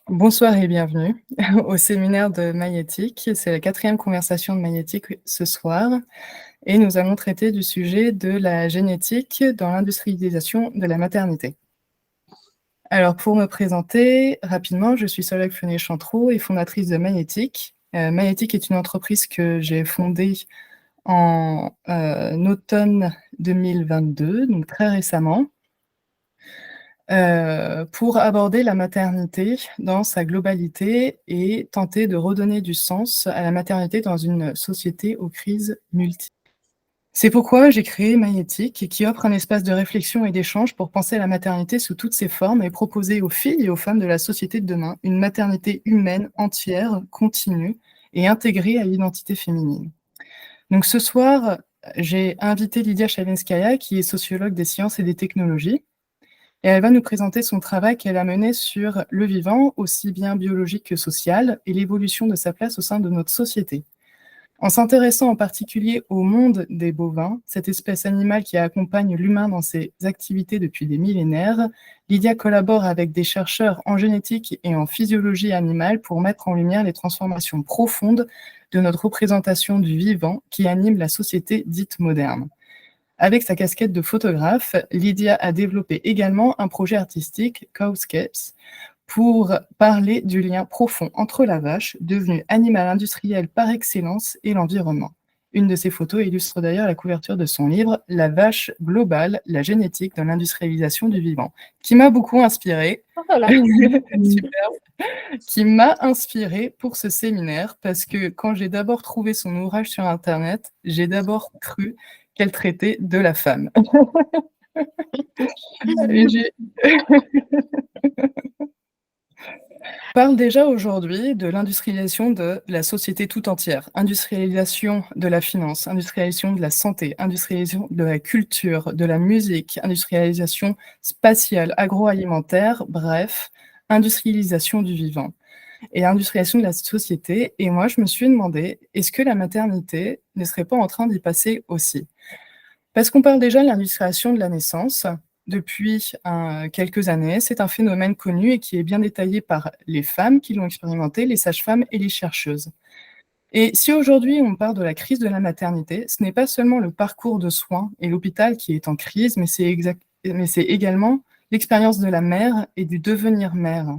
Bonsoir et bienvenue au séminaire de Maïéthique. C'est la quatrième conversation de Maïéthique ce soir et nous allons traiter du sujet de la génétique dans l'industrialisation de la maternité. Alors pour me présenter rapidement, je suis Solveig Fenet-Chantrot et fondatrice de Maïéthique. Maïéthique est une entreprise que j'ai fondée en automne 2022, donc très récemment. Pour aborder la maternité dans sa globalité et tenter de redonner du sens à la maternité dans une société aux crises multiples. C'est pourquoi j'ai créé Maïéthique, qui offre un espace de réflexion et d'échange pour penser la maternité sous toutes ses formes et proposer aux filles et aux femmes de la société de demain une maternité humaine, entière, continue et intégrée à l'identité féminine. Donc ce soir, j'ai invité Lydia Chavinskaya, qui est sociologue des sciences et des technologies, et elle va nous présenter son travail qu'elle a mené sur le vivant, aussi bien biologique que social, et l'évolution de sa place au sein de notre société. En s'intéressant en particulier au monde des bovins, cette espèce animale qui accompagne l'humain dans ses activités depuis des millénaires, Lydia collabore avec des chercheurs en génétique et en physiologie animale pour mettre en lumière les transformations profondes de notre représentation du vivant qui anime la société dite moderne. Avec sa casquette de photographe, Lydia a développé également un projet artistique, Cowscapes, pour parler du lien profond entre la vache, devenue animal industriel par excellence, et l'environnement. Une de ses photos illustre d'ailleurs la couverture de son livre « La vache globale, la génétique dans l'industrialisation du vivant », qui m'a beaucoup inspirée. Voilà. Super. Qui m'a inspirée pour ce séminaire, parce que quand j'ai d'abord trouvé son ouvrage sur Internet, j'ai d'abord cru qu'elle traitait de la femme. Et j'ai... parle déjà aujourd'hui de l'industrialisation de la société tout entière, industrialisation de la finance, industrialisation de la santé, industrialisation de la culture, de la musique, industrialisation spatiale, agroalimentaire, bref, industrialisation du vivant et industrialisation de la société. Et moi, je me suis demandé, est-ce que la maternité ne serait pas en train d'y passer aussi? Parce qu'on parle déjà de l'industrialisation de la naissance depuis quelques années. C'est un phénomène connu et qui est bien détaillé par les femmes qui l'ont expérimenté, les sages-femmes et les chercheuses. Et si aujourd'hui on parle de la crise de la maternité, ce n'est pas seulement le parcours de soins et l'hôpital qui est en crise, mais c'est également l'expérience de la mère et du devenir mère.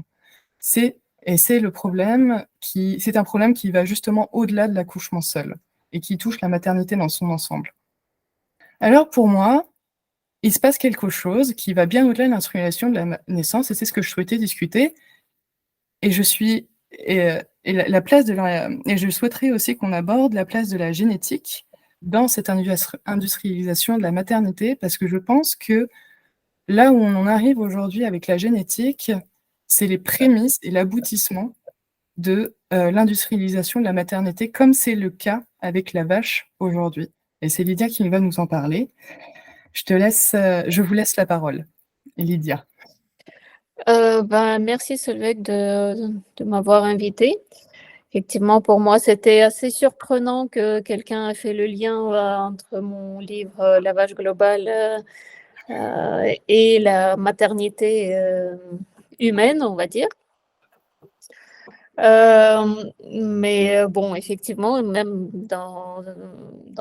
C'est un problème qui va justement au-delà de l'accouchement seul et qui touche la maternité dans son ensemble. Alors pour moi, il se passe quelque chose qui va bien au-delà de l'instrumentalisation de la naissance, et c'est ce que je souhaitais discuter. Et je souhaiterais aussi qu'on aborde la place de la génétique dans cette industrialisation de la maternité, parce que je pense que là où on en arrive aujourd'hui avec la génétique, c'est les prémices et l'aboutissement de l'industrialisation de la maternité, comme c'est le cas avec la vache aujourd'hui. Et c'est Lydia qui va nous en parler. Je vous laisse la parole, Lydia. Merci Solveig de m'avoir invitée. Effectivement, pour moi, c'était assez surprenant que quelqu'un ait fait le lien entre mon livre La vache globale et la maternité humaine, on va dire. Mais bon, effectivement, même dans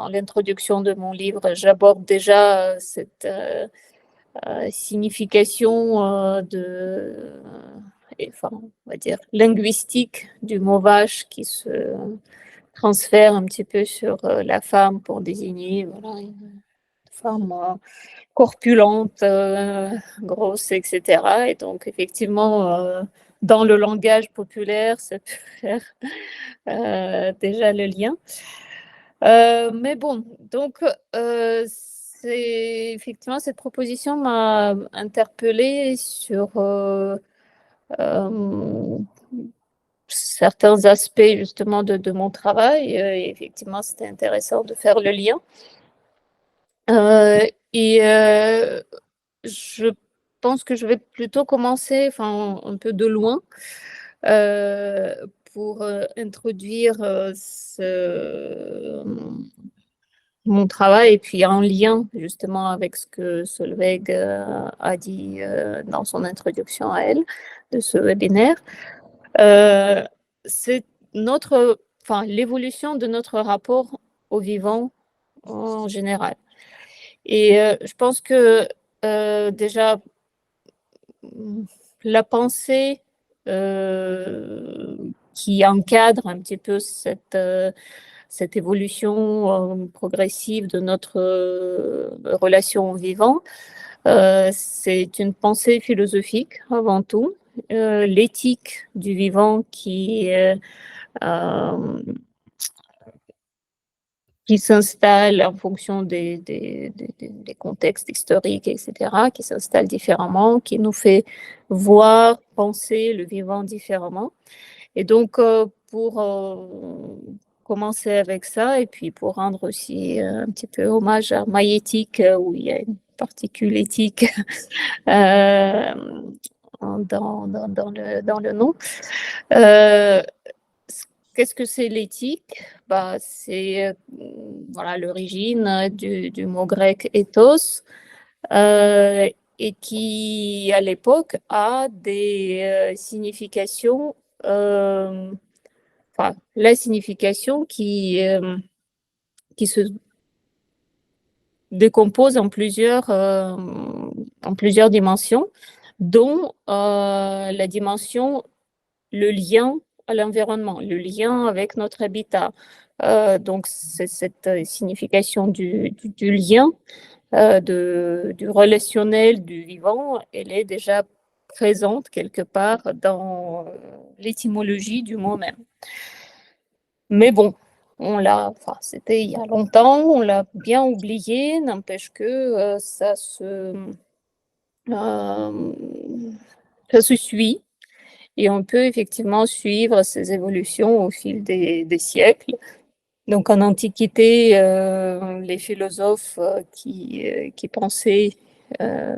l'introduction de mon livre, j'aborde déjà cette signification on va dire, linguistique du mot vache qui se transfère un petit peu sur la femme pour désigner voilà, une femme corpulente, grosse, etc. Et donc, effectivement, dans le langage populaire, ça peut faire déjà le lien. Mais bon, donc, effectivement, cette proposition m'a interpellée sur certains aspects justement de mon travail. Et effectivement, c'était intéressant de faire le lien. Je pense que je vais plutôt commencer un peu de loin pour introduire mon travail et puis en lien justement avec ce que Solveig a dit dans son introduction à elle de ce webinaire. C'est l'évolution de notre rapport au vivant en général. Et je pense que déjà, la pensée qui encadre un petit peu cette évolution progressive de notre relation au vivant, c'est une pensée philosophique avant tout. L'éthique du vivant euh, qui s'installe en fonction des contextes historiques, etc., qui s'installe différemment, qui nous fait voir, penser le vivant différemment. Et donc, pour commencer avec ça, et puis pour rendre aussi un petit peu hommage à Maïéthique, où il y a une particule éthique dans le nom. Qu'est-ce que c'est l'éthique? C'est voilà, l'origine du mot grec ethos, et qui, à l'époque, a des significations, la signification qui se décompose en plusieurs dimensions, dont la dimension, le lien à l'environnement, le lien avec notre habitat. Donc, c'est cette signification du lien, du relationnel, du vivant, elle est déjà présente quelque part dans l'étymologie du mot même. Mais bon, c'était il y a longtemps, on l'a bien oublié, n'empêche que euh, ça se suit. Et on peut effectivement suivre ces évolutions au fil des siècles. Donc en Antiquité, les philosophes qui pensaient euh,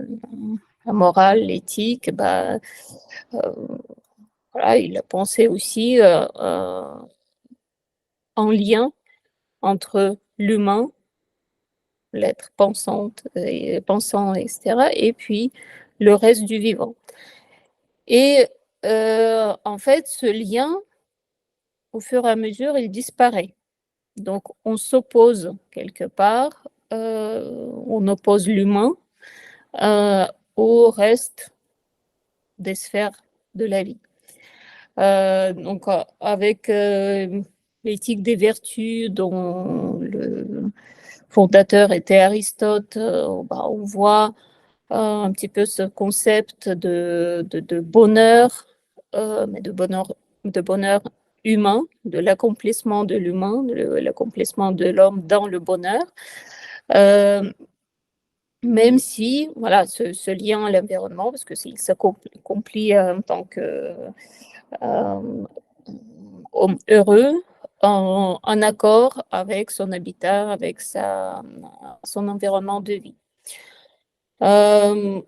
la morale, l'éthique, voilà, ils pensaient aussi en lien entre l'humain, l'être pensant, etc., et puis le reste du vivant. Et en fait, ce lien, au fur et à mesure, il disparaît. Donc, on s'oppose quelque part, on oppose l'humain au reste des sphères de la vie. Donc, avec l'éthique des vertus dont le fondateur était Aristote, on voit un petit peu ce concept de bonheur, mais de bonheur humain, de l'accomplissement de l'humain, de l'accomplissement de l'homme dans le bonheur. Même si, voilà, ce lien à l'environnement, parce que s'il s'accomplit en tant que homme heureux, en accord avec son habitat, avec son environnement de vie. Lydia,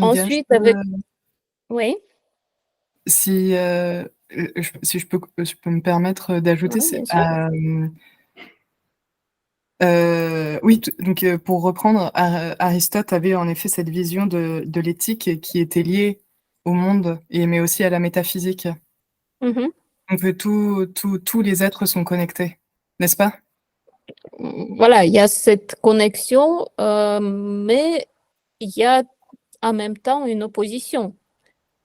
Ensuite, avec... Oui, si je peux me permettre d'ajouter, oui, bien sûr. oui, donc pour reprendre, Aristote avait en effet cette vision de l'éthique qui était liée au monde, mais aussi à la métaphysique. Mhm. Donc tous les êtres sont connectés, n'est-ce pas? Voilà, il y a cette connexion, mais il y a en même temps une opposition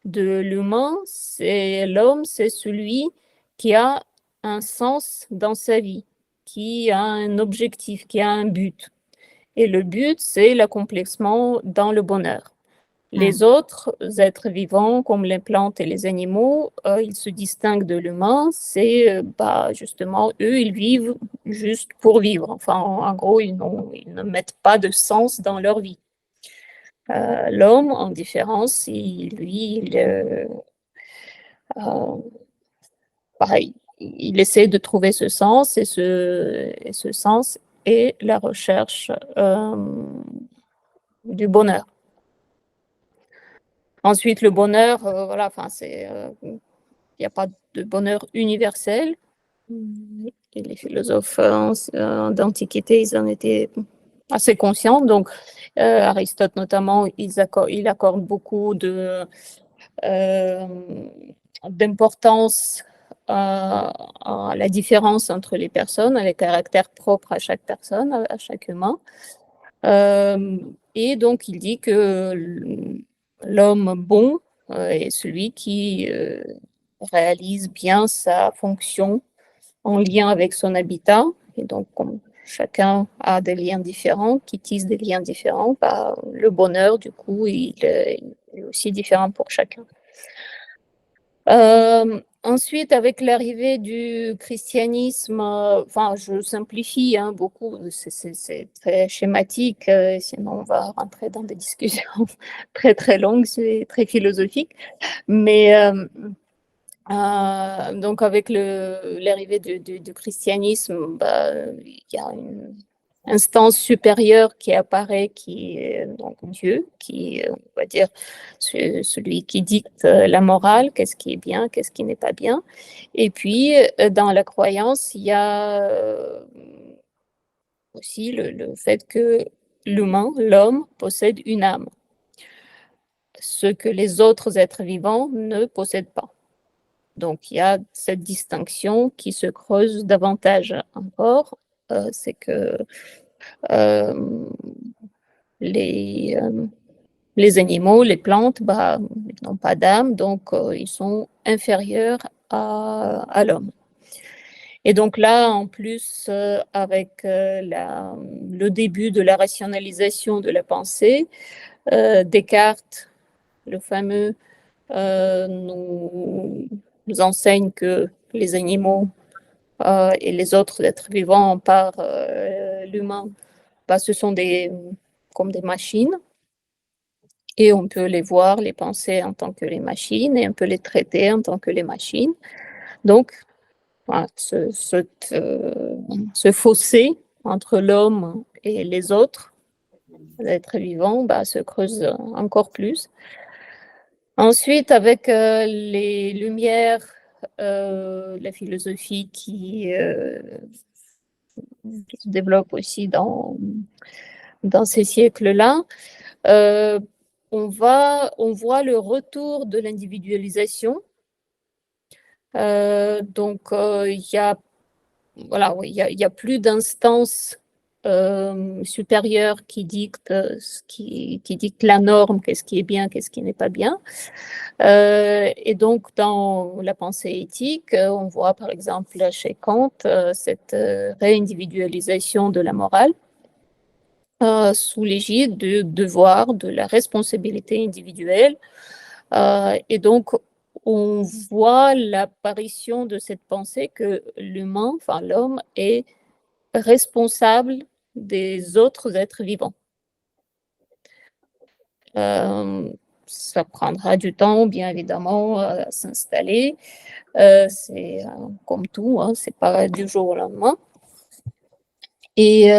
de l'humain. C'est l'homme, c'est celui qui a un sens dans sa vie, qui a un objectif, qui a un but. Et le but, c'est l'accomplissement dans le bonheur. Les Mm. autres êtres vivants, comme les plantes et les animaux, ils se distinguent de l'humain. C'est justement, eux, ils vivent juste pour vivre. Enfin, en gros, ils ne mettent pas de sens dans leur vie. L'homme, en différence, euh, pareil, il essaie de trouver ce sens, et ce sens est la recherche du bonheur. Ensuite, le bonheur, voilà, il n'y a pas de bonheur universel. Et les philosophes d'Antiquité, ils en étaient assez conscients. Donc, Aristote notamment, il accorde beaucoup euh, d'importance à la différence entre les personnes, à les caractères propres à chaque personne, à chaque humain. Et donc, il dit que l'homme bon est celui qui réalise bien sa fonction en lien avec son habitat. Et donc, comme chacun a des liens différents, qui tisse des liens différents, bah, le bonheur, du coup, il est aussi différent pour chacun. Ensuite, avec l'arrivée du christianisme, enfin, je simplifie beaucoup, c'est très schématique, sinon on va rentrer dans des discussions très très longues, c'est très philosophique. Mais donc avec l'arrivée du christianisme, bah, il y a une instance supérieure qui apparaît, qui est donc Dieu, qui est, on va dire, celui qui dicte la morale, qu'est-ce qui est bien, qu'est-ce qui n'est pas bien. Et puis, dans la croyance, il y a aussi le fait que l'humain, l'homme, possède une âme, ce que les autres êtres vivants ne possèdent pas. Donc, il y a cette distinction qui se creuse davantage encore. C'est que euh, les, euh, les animaux, les plantes, bah, ils n'ont pas d'âme, donc ils sont inférieurs à l'homme. Et donc là, en plus, avec le début de la rationalisation de la pensée, Descartes, le fameux, nous enseigne que les animaux et les autres êtres vivants, par l'humain, bah, ce sont comme des machines. Et on peut les voir, les penser en tant que les machines, et on peut les traiter en tant que les machines. Donc, voilà, ce fossé entre l'homme et les autres êtres vivants bah, se creuse encore plus. Ensuite, avec les Lumières, la philosophie qui se développe aussi dans ces siècles-là, on voit le retour de l'individualisation. Donc, il y a, voilà, oui, il y a plus d'instances supérieures qui dictent, qui dictent la norme, qu'est-ce qui est bien, qu'est-ce qui n'est pas bien. Et donc, dans la pensée éthique, on voit par exemple chez Kant cette réindividualisation de la morale sous l'égide du devoir, de la responsabilité individuelle. Et donc, on voit l'apparition de cette pensée que l'humain, enfin l'homme, est responsable des autres êtres vivants. Ça prendra du temps, bien évidemment, à s'installer. C'est comme tout, c'est pas du jour au lendemain. Et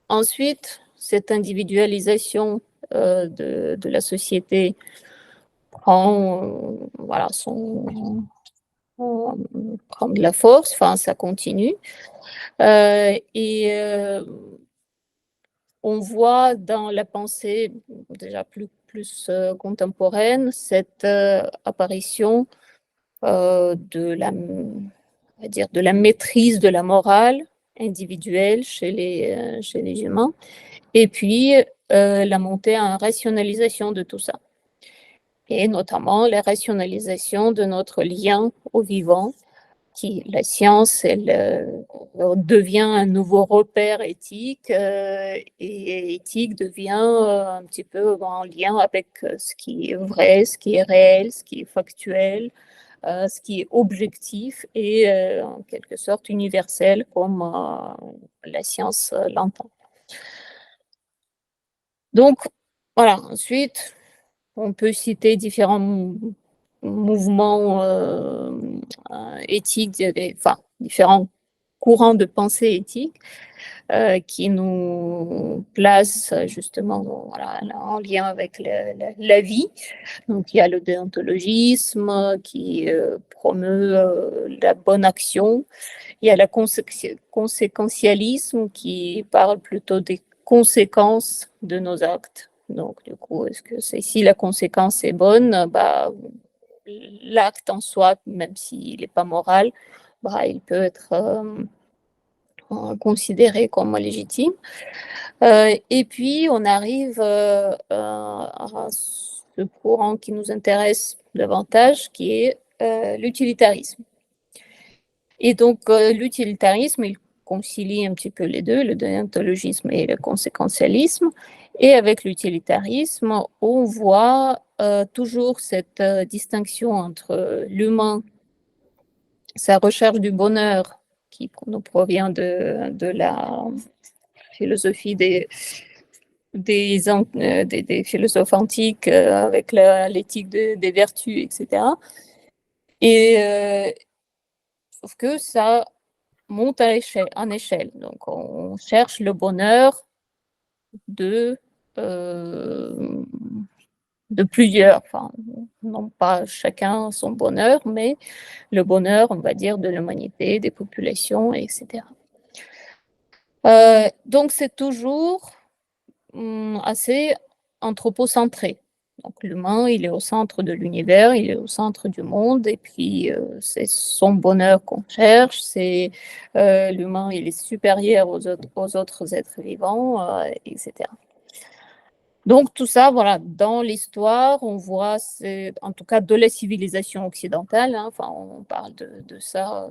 ensuite, cette individualisation de la société prend, voilà, prend de la force, enfin, ça continue. Et on voit dans la pensée déjà plus contemporaine cette apparition de la maîtrise de la morale individuelle chez les humains, et puis la montée en rationalisation de tout ça, et notamment la rationalisation de notre lien au vivant, qui, la science, elle devient un nouveau repère éthique, et éthique devient un petit peu en lien avec ce qui est vrai, ce qui est réel, ce qui est factuel, ce qui est objectif et en quelque sorte universel, comme la science l'entend. Donc, voilà, ensuite, on peut citer différents mouvements éthiques, enfin, différents courants de pensée éthique qui nous placent justement, voilà, en lien avec la vie. Donc, il y a le déontologisme qui promeut la bonne action. Il y a le conséquentialisme qui parle plutôt des conséquences de nos actes. Donc, du coup, est-ce que si la conséquence est bonne, bah, l'acte en soi, même s'il n'est pas moral, bah, il peut être considéré comme légitime. Et puis, on arrive à ce courant qui nous intéresse davantage, qui est l'utilitarisme. Et donc, l'utilitarisme, il concilie un petit peu les deux, le déontologisme et le conséquentialisme. Et avec l'utilitarisme, on voit toujours cette distinction entre l'humain, sa recherche du bonheur, qui nous provient de la philosophie des philosophes antiques avec l'éthique des vertus, etc. Et sauf que ça monte en échelle. Donc, on cherche le bonheur de, euh, de plusieurs, enfin, non pas chacun son bonheur, mais le bonheur, on va dire, de l'humanité, des populations, etc. Donc, c'est toujours assez anthropocentré. Donc, l'humain, il est au centre de l'univers, il est au centre du monde, et puis c'est son bonheur qu'on cherche. C'est l'humain, il est supérieur aux autres êtres vivants, etc. Donc, tout ça, voilà, dans l'histoire, on voit, en tout cas, de la civilisation occidentale, hein, enfin, on parle de ça,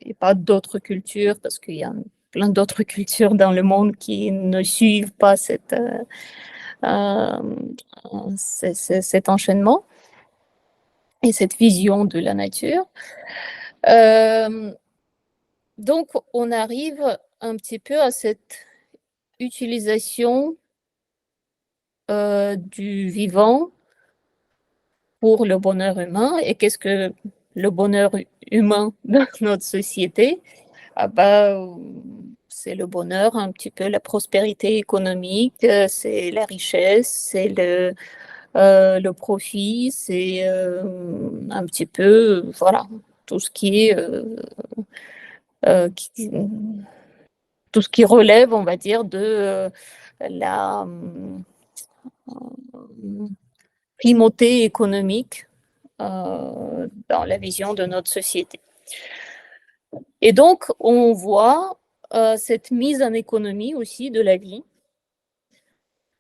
et pas d'autres cultures, parce qu'il y a plein d'autres cultures dans le monde qui ne suivent pas cet enchaînement et cette vision de la nature. Donc, on arrive un petit peu à cette utilisation du vivant pour le bonheur humain. Et qu'est-ce que le bonheur humain dans notre société? Ah bah, c'est le bonheur, un petit peu la prospérité économique, c'est la richesse, c'est le profit, c'est un petit peu, voilà, tout ce qui est, euh, qui, tout ce qui relève, on va dire, de la primauté économique dans la vision de notre société. Et donc, on voit cette mise en économie aussi de la vie.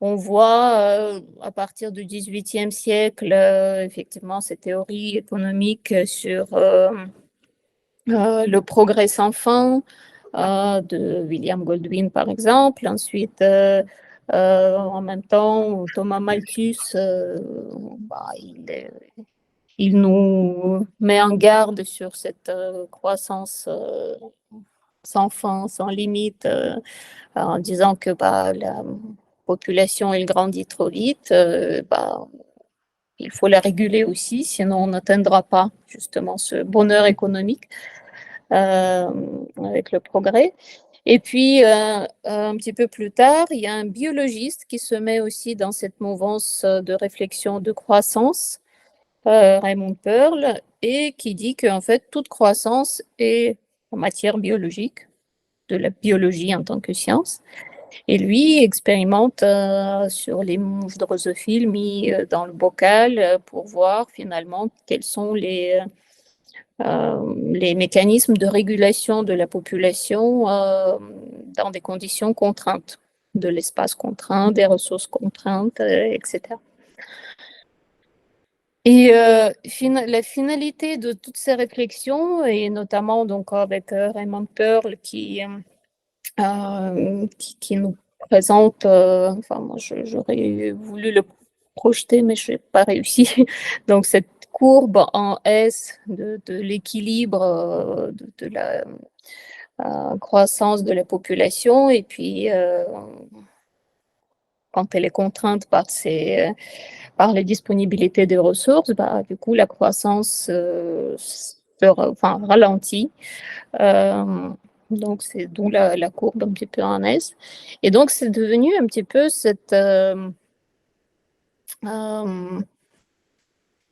On voit à partir du XVIIIe siècle, effectivement, ces théories économiques sur le progrès sans fin de William Goldwyn, par exemple. Ensuite, en même temps, Thomas Malthus, bah, il nous met en garde sur cette croissance sans fin, sans limite, en disant que bah, la population elle grandit trop vite, bah, il faut la réguler aussi, sinon on n'atteindra pas justement ce bonheur économique avec le progrès. Et puis, un petit peu plus tard, il y a un biologiste qui se met aussi dans cette mouvance de réflexion de croissance, Raymond Pearl, et qui dit qu'en fait, toute croissance est en matière biologique, de la biologie en tant que science. Et lui expérimente sur les mouches drosophiles mis dans le bocal pour voir finalement quels sont les mécanismes de régulation de la population dans des conditions contraintes, de l'espace contraint, des ressources contraintes, etc. Et la finalité de toutes ces réflexions, et notamment donc avec Raymond Pearl qui nous présente, enfin moi j'aurais voulu le projeter, mais je n'ai pas réussi. Donc cette courbe en S de l'équilibre de la croissance de la population, et puis quand elle est contrainte par les disponibilités des ressources, bah, du coup la croissance ralentit. Donc, c'est d'où la courbe un petit peu en S. Et donc, c'est devenu un petit peu cet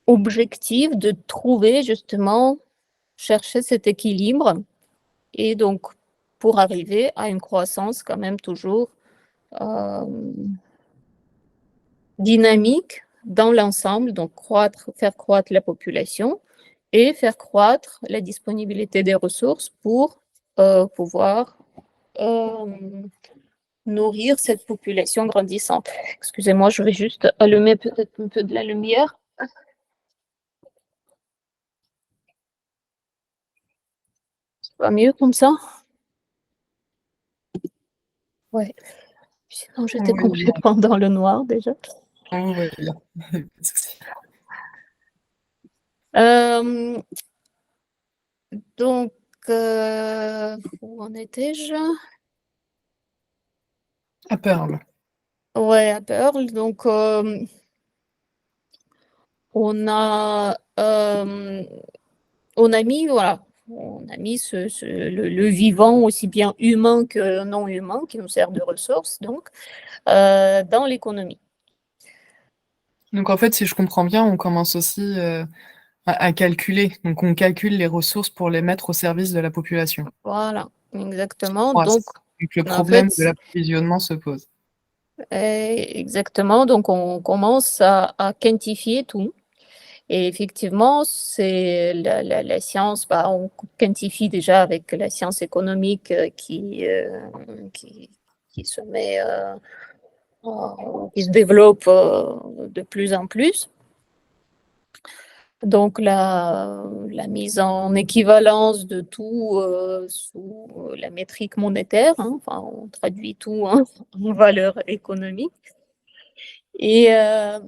objectif de trouver justement, chercher cet équilibre. Et donc, pour arriver à une croissance quand même toujours dynamique dans l'ensemble, donc faire croître la population et faire croître la disponibilité des ressources pour pouvoir nourrir cette population grandissante. Excusez-moi, je vais juste allumer peut-être un peu de la lumière. Ça va mieux comme ça? Ouais. Sinon, j'étais Oui, complètement dans le noir déjà. on voit bien. Pas de souci. Donc, où en étais-je? À Pearl. Ouais, à Pearl. Donc, on a, voilà, on a mis le vivant, aussi bien humain que non humain, qui nous sert de ressource, donc, dans l'économie. Donc en fait, si je comprends bien, on commence aussi à calculer. Donc on calcule les ressources pour les mettre au service de la population. Voilà, exactement. Ouais, Donc, le en problème de fait, l'approvisionnement se pose. exactement. Donc, on commence à quantifier tout. Et effectivement, c'est la science, on quantifie déjà avec la science économique qui se met, qui se développe de plus en plus. Donc, la mise en équivalence de tout sous la métrique monétaire, hein, enfin, on traduit tout hein, en valeur économique. Et, euh,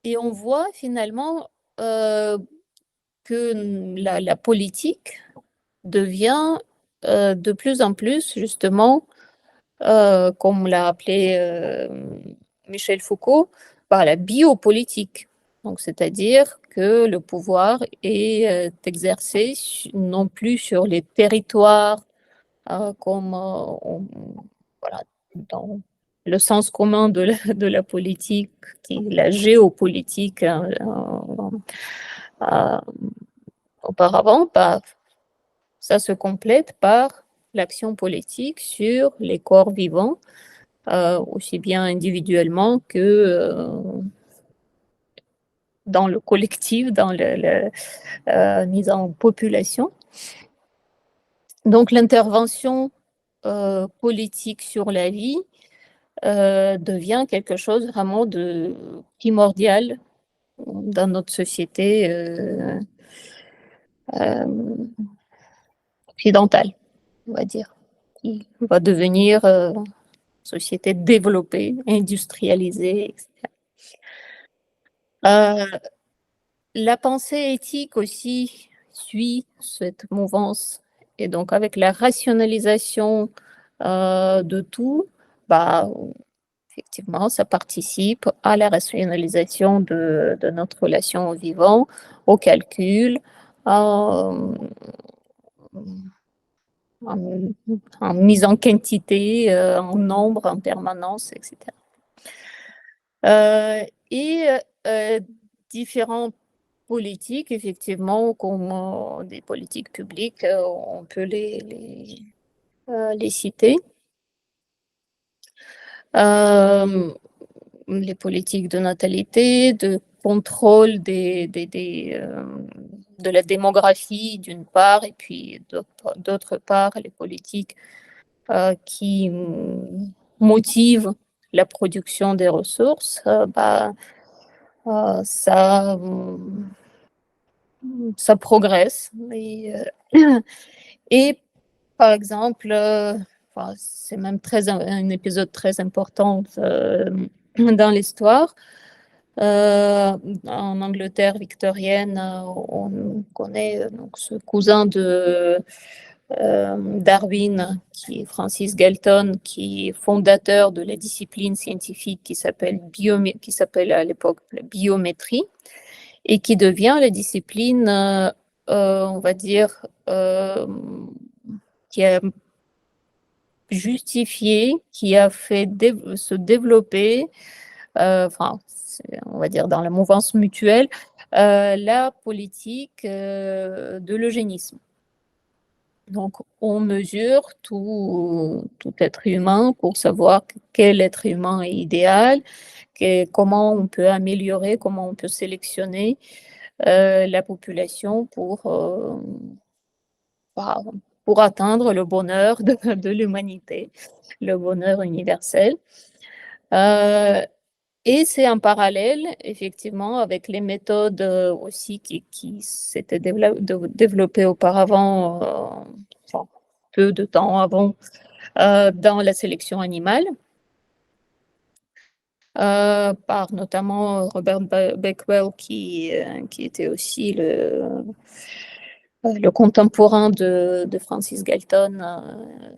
et on voit finalement que la politique devient de plus en plus, justement, comme l'a appelé Michel Foucault, par la biopolitique. Donc, c'est-à-dire que le pouvoir est exercé non plus sur les territoires comme voilà, dans le sens commun de la politique, qui est la géopolitique euh, auparavant, ça se complète par l'action politique sur les corps vivants, aussi bien individuellement que dans le collectif, dans la mise en population. Donc l'intervention politique sur la vie devient quelque chose vraiment de primordial dans notre société occidentale, on va dire, qui va devenir société développée, industrialisée, etc. La pensée éthique aussi suit cette mouvance. Et donc, avec la rationalisation de tout, bah, effectivement, ça participe à la rationalisation de notre relation au vivant, au calcul, en, en, en mise en quantité, en nombre, en permanence, etc. Et différentes politiques, effectivement, comme des politiques publiques, on peut les citer. Les politiques de natalité, de contrôle de la démographie d'une part, et puis d'autre part, les politiques qui motivent la production des ressources, ça, ça progresse. Et par exemple, enfin, c'est même un épisode très important dans l'histoire. En Angleterre victorienne, on connaît donc ce cousin de Darwin, qui est Francis Galton, qui est fondateur de la discipline scientifique qui s'appelle à l'époque la biométrie, et qui devient la discipline, on va dire, qui a justifié, qui a fait se développer, enfin, on va dire dans la mouvance mutuelle, la politique de l'eugénisme. Donc, on mesure tout être humain pour savoir quel être humain est idéal, comment on peut améliorer, comment on peut sélectionner la population bah, pour atteindre le bonheur de l'humanité, le bonheur universel. Et c'est en parallèle, effectivement, avec les méthodes aussi qui s'étaient développées auparavant, enfin, peu de temps avant, dans la sélection animale, par notamment Robert Beckwell, qui était aussi le contemporain de Francis Galton,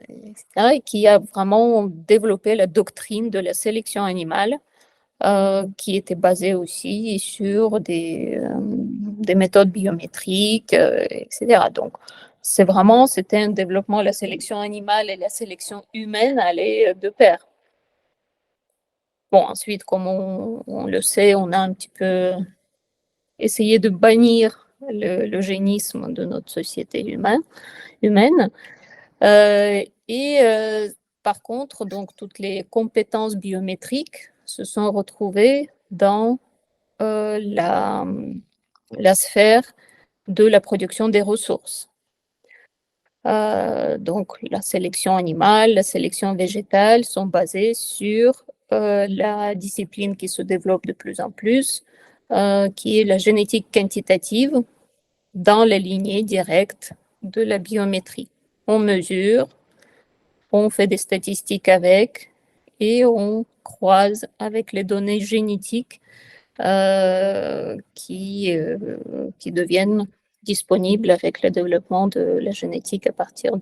etc., et qui a vraiment développé la doctrine de la sélection animale, qui était basée aussi sur des méthodes biométriques, etc. Donc, c'était un développement, la sélection animale et la sélection humaine allaient de pair. Bon, ensuite, comme on le sait, on a un petit peu essayé de bannir l'eugénisme de notre société humaine. Et par contre, donc, toutes les compétences biométriques se sont retrouvées dans la sphère de la production des ressources. Donc, la sélection animale, la sélection végétale sont basées sur la discipline qui se développe de plus en plus, qui est la génétique quantitative dans la lignée directe de la biométrie. On mesure, on fait des statistiques avec et on croise avec les données génétiques qui deviennent disponibles avec le développement de la génétique à partir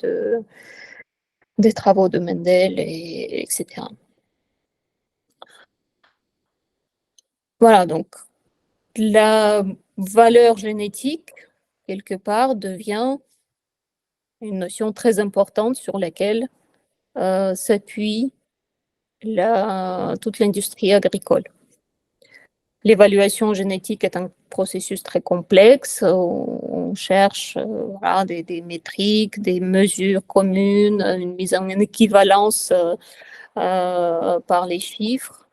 des travaux de Mendel, etc. Voilà, donc la valeur génétique, quelque part, devient une notion très importante sur laquelle s'appuie toute l'industrie agricole. L'évaluation génétique est un processus très complexe. On cherche voilà, des métriques, des mesures communes, une mise en équivalence par les chiffres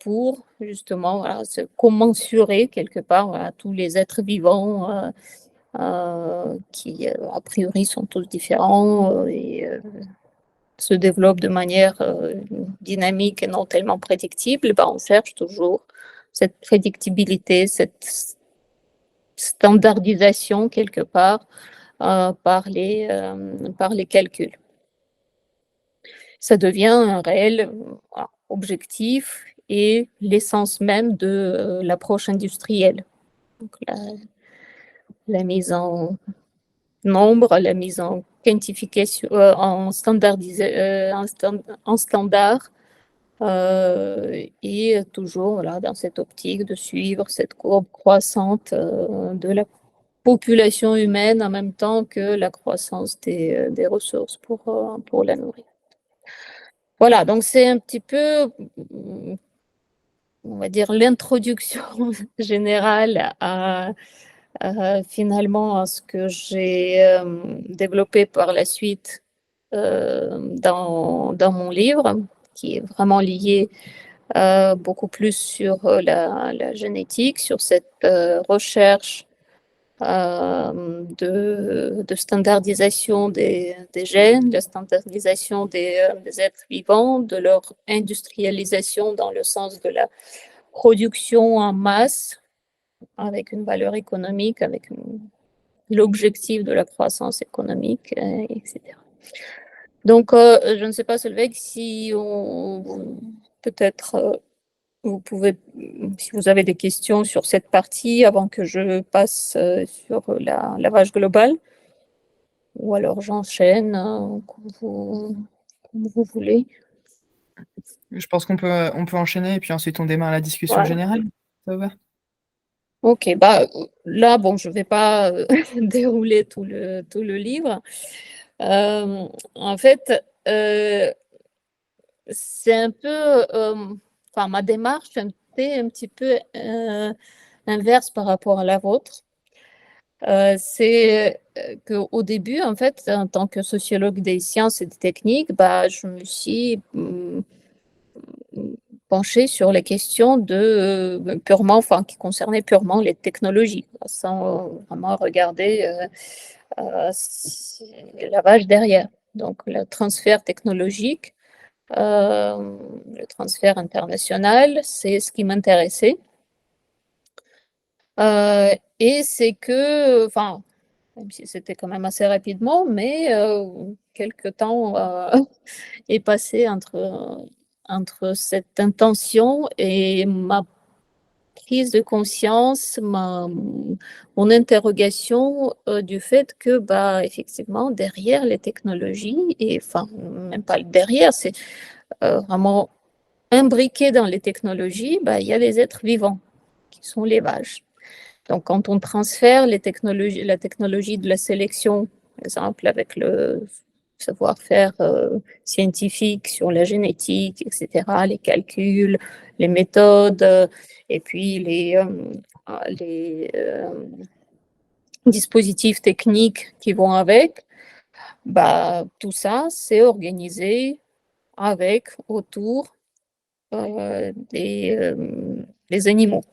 pour justement voilà, se commensurer quelque part voilà, tous les êtres vivants qui, a priori, sont tous différents et se développent de manière dynamique et non tellement prédictible, ben, on cherche toujours cette prédictibilité, cette standardisation quelque part par les calculs. Ça devient un réel objectif et l'essence même de l'approche industrielle. Donc, la mise en nombre, la mise en quantification, en standard, et toujours voilà, dans cette optique de suivre cette courbe croissante de la population humaine en même temps que la croissance des ressources pour la nourrir. Voilà, donc c'est un petit peu, on va dire, l'introduction générale finalement à ce que j'ai développé par la suite dans mon livre, qui est vraiment lié beaucoup plus sur la génétique, sur cette recherche de standardisation des gènes, la standardisation des êtres vivants, de leur industrialisation dans le sens de la production en masse, avec une valeur économique, avec l'objectif de la croissance économique, etc. Donc, je ne sais pas, Solveig, si peut-être si vous avez des questions sur cette partie avant que je passe sur la vache globale, ou alors j'enchaîne comme vous voulez. Je pense qu'on peut enchaîner et puis ensuite on démarre la discussion Voilà. générale. Ça va? Ok, bah là, bon, je ne vais pas dérouler tout le livre. En fait, c'est un peu, enfin, ma démarche était un petit peu inverse par rapport à la vôtre. C'est qu'au début, en fait, en tant que sociologue des sciences et des techniques, je me suis penchée sur les questions qui concernaient purement les technologies, sans vraiment regarder la vache derrière. Donc, le transfert technologique, le transfert international, c'est ce qui m'intéressait. Et c'est que, enfin, même si c'était quand même assez rapidement, mais quelque temps est passé entre cette intention et ma prise de conscience, mon interrogation du fait que, effectivement, derrière les technologies, et enfin, même pas derrière, c'est vraiment imbriqué dans les technologies, il y a des êtres vivants qui sont les vaches. Donc, quand on transfère la technologie de la sélection, par exemple, avec le savoir-faire scientifique sur la génétique, etc., les calculs, les méthodes, et puis les dispositifs techniques qui vont avec, tout ça, c'est organisé autour des animaux.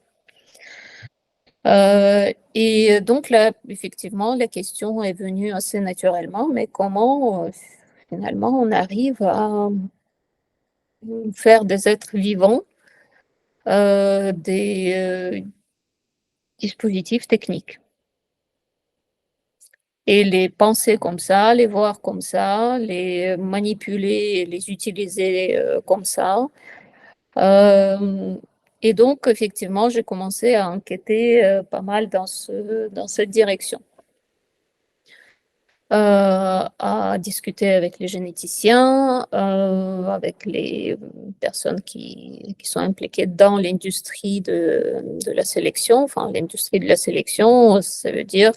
Et donc là, effectivement, la question est venue assez naturellement, mais comment finalement on arrive à faire des êtres vivants des dispositifs techniques et les penser comme ça, les voir comme ça, les manipuler, les utiliser comme ça. Et donc, effectivement, j'ai commencé à enquêter pas mal dans cette direction. À discuter avec les généticiens, avec les personnes qui sont impliquées dans l'industrie de la sélection. Enfin, l'industrie de la sélection, ça veut dire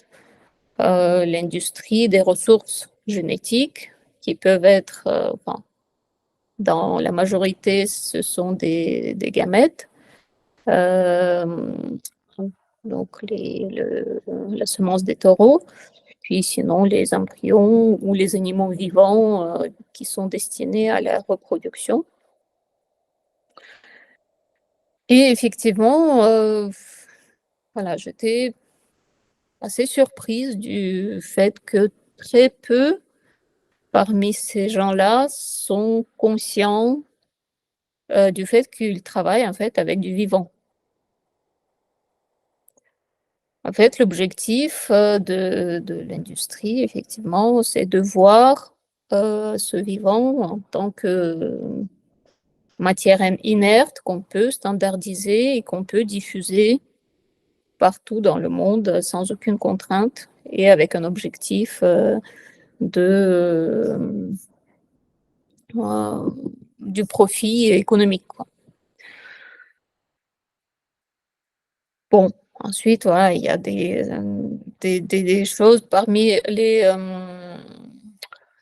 l'industrie des ressources génétiques qui peuvent être, dans la majorité, ce sont des gamètes. Donc, la semence des taureaux. Puis sinon, les embryons ou les animaux vivants qui sont destinés à la reproduction. Et effectivement, voilà, j'étais assez surprise du fait que très peu parmi ces gens-là sont conscients du fait qu'ils travaillent en fait avec du vivant. En fait, l'objectif de l'industrie, effectivement, c'est de voir ce vivant en tant que matière inerte qu'on peut standardiser et qu'on peut diffuser partout dans le monde sans aucune contrainte et avec un objectif de, du profit économique, quoi. Bon, ensuite, voilà, il y a des choses parmi les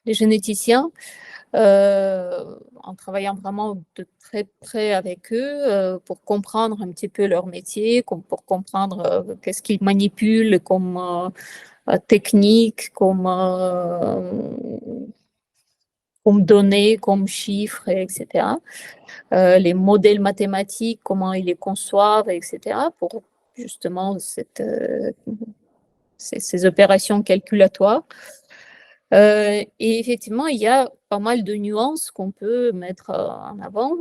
généticiens, en travaillant vraiment de très près avec eux pour comprendre un petit peu leur métier, pour comprendre qu'est-ce qu'ils manipulent comme technique, comme données, comme chiffres, etc. Les modèles mathématiques, comment ils les conçoivent, etc. pour justement ces opérations calculatoires. Et effectivement, il y a pas mal de nuances qu'on peut mettre en avant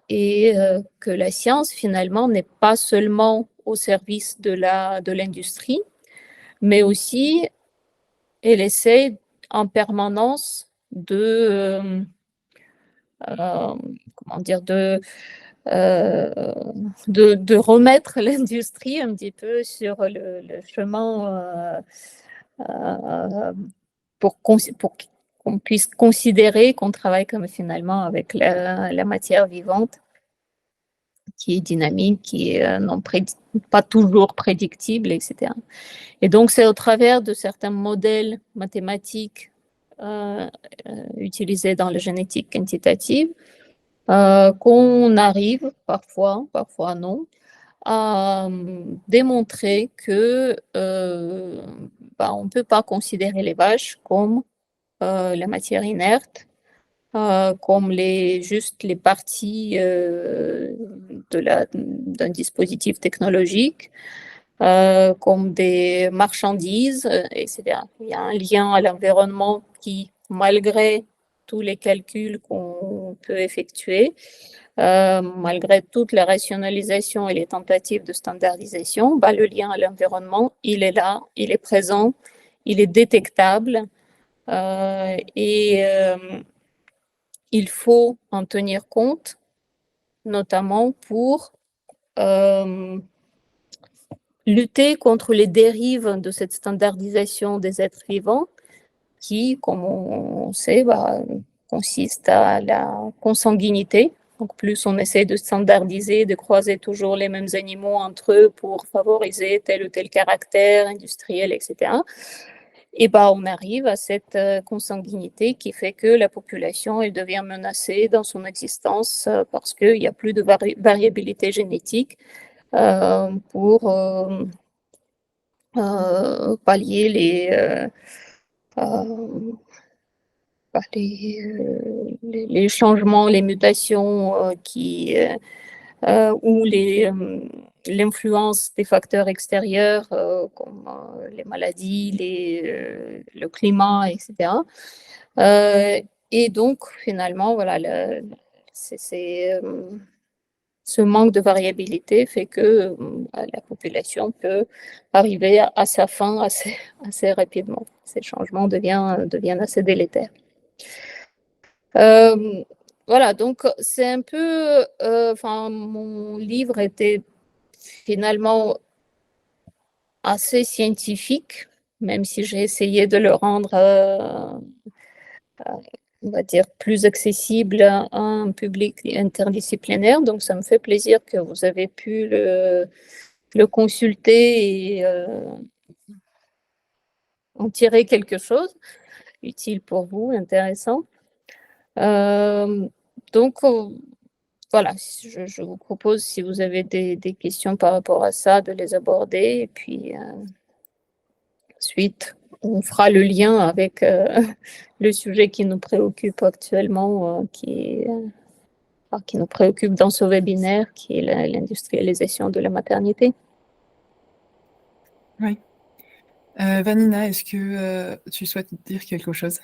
et que la science, finalement, n'est pas seulement au service de l'industrie, mais aussi, elle essaie en permanence comment dire, de remettre l'industrie un petit peu sur le chemin pour qu'on puisse considérer qu'on travaille comme finalement avec la matière vivante qui est dynamique, qui est pas toujours prédictible, etc. Et donc, c'est au travers de certains modèles mathématiques utilisés dans la génétique quantitative qu'on arrive, parfois non, a démontré que on ne peut pas considérer les vaches comme la matière inerte, comme juste les parties d'un dispositif technologique, comme des marchandises, etc. Il y a un lien à l'environnement qui, malgré tous les calculs qu'on peut effectuer, malgré toute la rationalisation et les tentatives de standardisation, le lien à l'environnement, il est là, il est présent, il est détectable et il faut en tenir compte, notamment pour lutter contre les dérives de cette standardisation des êtres vivants qui, comme on sait, consiste à la consanguinité. Donc, plus on essaie de standardiser, de croiser toujours les mêmes animaux entre eux pour favoriser tel ou tel caractère industriel, etc. Et on arrive à cette consanguinité qui fait que la population elle devient menacée dans son existence parce qu'il n'y a plus de variabilité génétique pour pallier les changements, les mutations ou l'influence des facteurs extérieurs comme les maladies, le climat, etc. Et donc, finalement, voilà, ce manque de variabilité fait que la population peut arriver à sa fin assez rapidement. Ces changements deviennent assez délétères. Voilà, donc c'est un peu, mon livre était finalement assez scientifique, même si j'ai essayé de le rendre, on va dire, plus accessible à un public interdisciplinaire. Donc, ça me fait plaisir que vous avez pu le consulter et en tirer quelque chose utile pour vous, intéressant. Donc, voilà, je vous propose, si vous avez des questions par rapport à ça, de les aborder. Et puis, ensuite, on fera le lien avec le sujet qui nous préoccupe actuellement, qui nous préoccupe dans ce webinaire, qui est l'industrialisation de la maternité. Oui. Vanina, est-ce que tu souhaites dire quelque chose?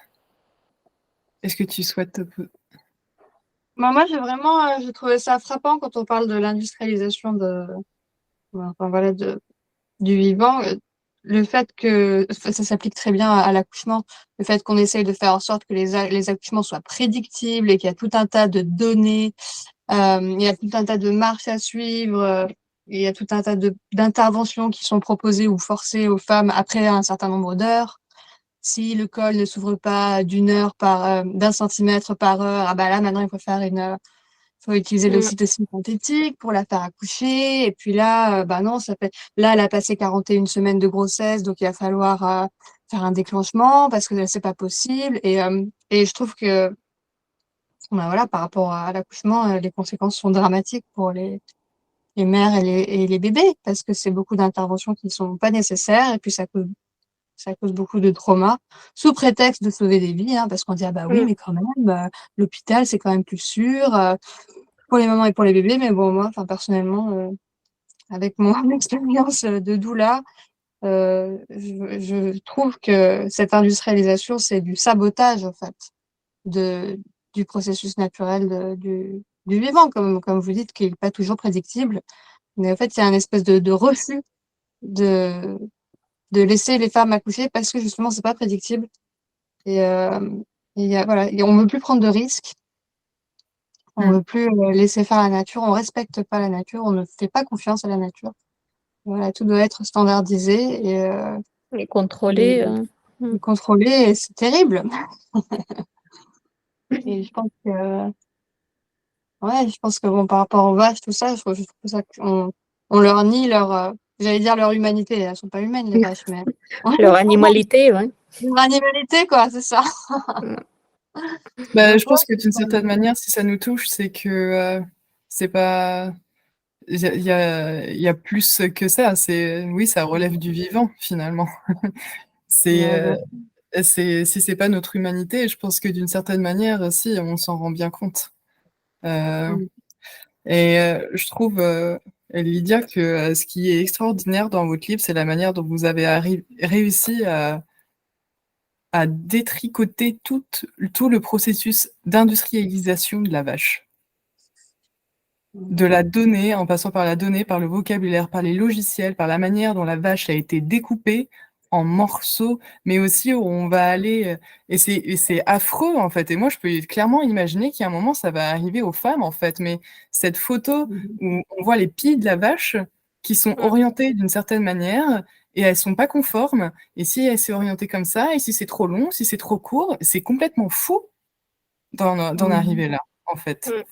Est-ce que tu souhaites... Moi, j'ai trouvé ça frappant quand on parle de l'industrialisation du vivant. Le fait que ça s'applique très bien à l'accouchement, le fait qu'on essaye de faire en sorte que les accouchements soient prédictibles et qu'il y a tout un tas de données, il y a tout un tas de marches à suivre, il y a tout un tas d'interventions qui sont proposées ou forcées aux femmes après un certain nombre d'heures. Si le col ne s'ouvre pas d'un centimètre par heure, là maintenant il faut utiliser l'oxytocine synthétique pour la faire accoucher. Et puis là, non, là elle a passé 41 semaines de grossesse, donc il va falloir faire un déclenchement parce que c'est pas possible. Et je trouve que voilà, par rapport à l'accouchement, les conséquences sont dramatiques pour les mères et les bébés parce que c'est beaucoup d'interventions qui sont pas nécessaires et puis ça cause beaucoup de traumas, sous prétexte de sauver des vies, parce qu'on dit, oui, mais quand même, l'hôpital, c'est quand même plus sûr pour les mamans et pour les bébés. Mais bon, moi, personnellement, avec mon expérience de doula, je trouve que cette industrialisation, c'est du sabotage, en fait, du processus naturel du vivant, comme vous dites, qui n'est pas toujours prédictible. Mais en fait, il y a un espèce de refus de laisser les femmes accoucher parce que justement c'est pas prédictible et voilà, et on veut plus prendre de risques, on veut plus laisser faire la nature, on respecte pas la nature, on ne fait pas confiance à la nature. Voilà, tout doit être standardisé et contrôlé. Et contrôlé, et c'est terrible. Et je pense que bon, par rapport aux vaches, tout ça, je trouve ça on leur nie j'allais dire leur humanité, elles sont pas humaines les vaches, mais leur animalité, ouais. Leur animalité, quoi, c'est ça. je pense que d'une certaine manière, si ça nous touche, c'est que c'est pas il y a plus que ça. Oui, ça relève du vivant, finalement. C'est, Ouais, heu, si c'est pas notre humanité, je pense que d'une certaine manière, si, on s'en rend bien compte. Heu Mmh. je trouve, Lydia, que, ce qui est extraordinaire dans votre livre, c'est la manière dont vous avez réussi à détricoter tout le processus d'industrialisation de la vache. De la donnée, en passant par la donnée, par le vocabulaire, par les logiciels, par la manière dont la vache a été découpée en morceaux, mais aussi où on va aller, et c'est affreux, en fait, et moi je peux clairement imaginer qu'à un moment ça va arriver aux femmes, en fait, mais cette photo Mmh. où on voit les pieds de la vache qui sont mm, orientés d'une certaine manière et elles sont pas conformes, et si elle s'est orientée comme ça et si c'est trop long, si c'est trop court, c'est complètement fou d'en Mmh. arriver là, en fait, mm,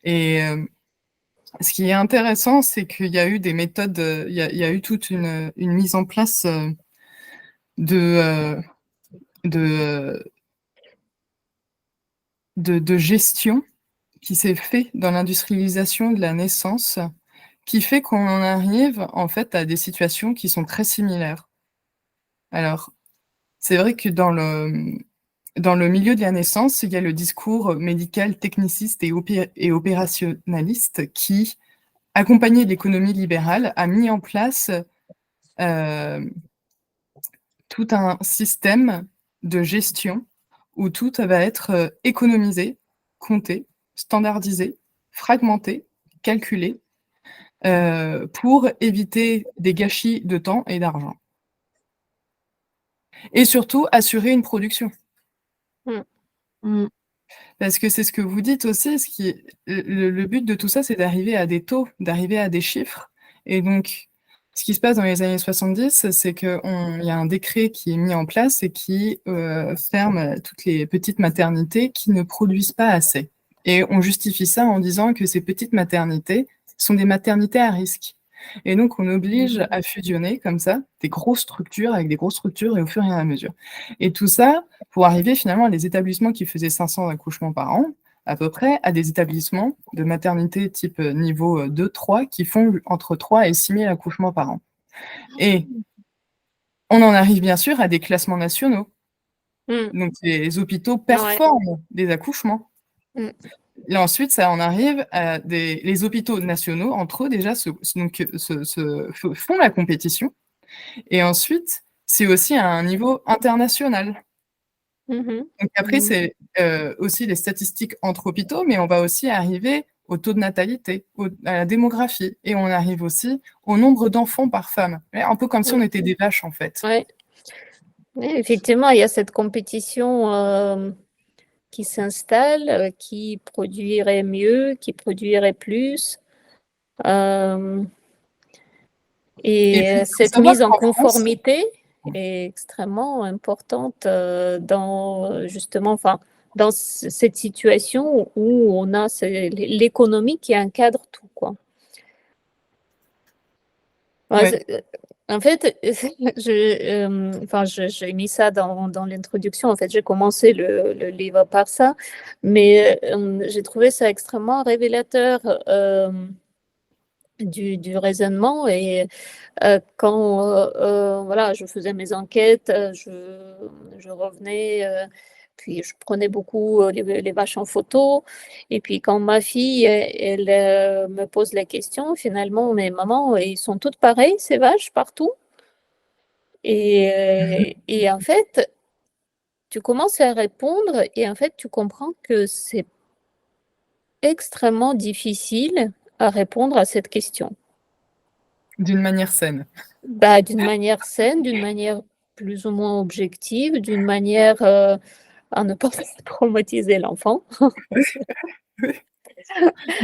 et ce qui est intéressant, c'est qu'il y a eu des méthodes, il y a eu toute une mise en place, de, de, de gestion qui s'est fait dans l'industrialisation de la naissance, qui fait qu'on en arrive, en fait, à des situations qui sont très similaires. Alors, c'est vrai que dans le milieu de la naissance, il y a le discours médical, techniciste et opérationnaliste qui, accompagné de l'économie libérale, a mis en place, heu tout un système de gestion où tout va être, économisé, compté, standardisé, fragmenté, calculé, pour éviter des gâchis de temps et d'argent, et surtout assurer une production. mm, Mmh. Parce que c'est ce que vous dites aussi, ce qui est le but de tout ça, c'est d'arriver à des taux, d'arriver à des chiffres, et donc ce qui se passe dans les années 70, c'est qu'il y a un décret qui est mis en place et qui, ferme toutes les petites maternités qui ne produisent pas assez, et on justifie ça en disant que ces petites maternités sont des maternités à risque, et donc on oblige à fusionner comme ça des grosses structures avec des grosses structures, et au fur et à mesure, et tout ça pour arriver finalement à des établissements qui faisaient 500 accouchements par an, à peu près, à des établissements de maternité type, niveau, 2-3 qui font entre 3 et 6 000 accouchements par an, et on en arrive bien sûr à des classements nationaux. mm. Donc les hôpitaux Ouais, performent des accouchements. mm, Et ensuite, ça en arrive à les hôpitaux nationaux, entre eux, déjà, font la compétition, et ensuite, c'est aussi à un niveau international. mhm, Donc après, Mmh. c'est, aussi les statistiques entre hôpitaux, mais on va aussi arriver au taux de natalité, à la démographie, et on arrive aussi au nombre d'enfants par femme. Ouais, un peu comme si on mm. était des vaches, en fait. Ouais. Oui, effectivement, il y a cette compétition qui s'installe, qui produirait mieux, qui produirait plus. Euh, Et et puis, il faut cette savoir mise en qu'en France, conformité est extrêmement importante dans justement, enfin, dans cette situation où on a l'économie qui encadre tout, quoi. Ouais, ouais, en fait, enfin, j'ai mis ça dans l'introduction. En fait, j'ai commencé le livre par ça, mais j'ai trouvé ça extrêmement révélateur du raisonnement. Et quand voilà, je faisais mes enquêtes, je revenais, puis je prenais beaucoup les vaches en photo. Et puis quand ma fille, elle, me pose la question, finalement, mais maman, ils sont toutes pareilles, ces vaches, partout? Et en fait, tu commences à répondre et en fait, tu comprends que c'est extrêmement difficile à répondre à cette question. d'une manière saine. Bah, d'une manière saine, d'une manière plus ou moins objective, d'une manière à ne pas traumatiser l'enfant.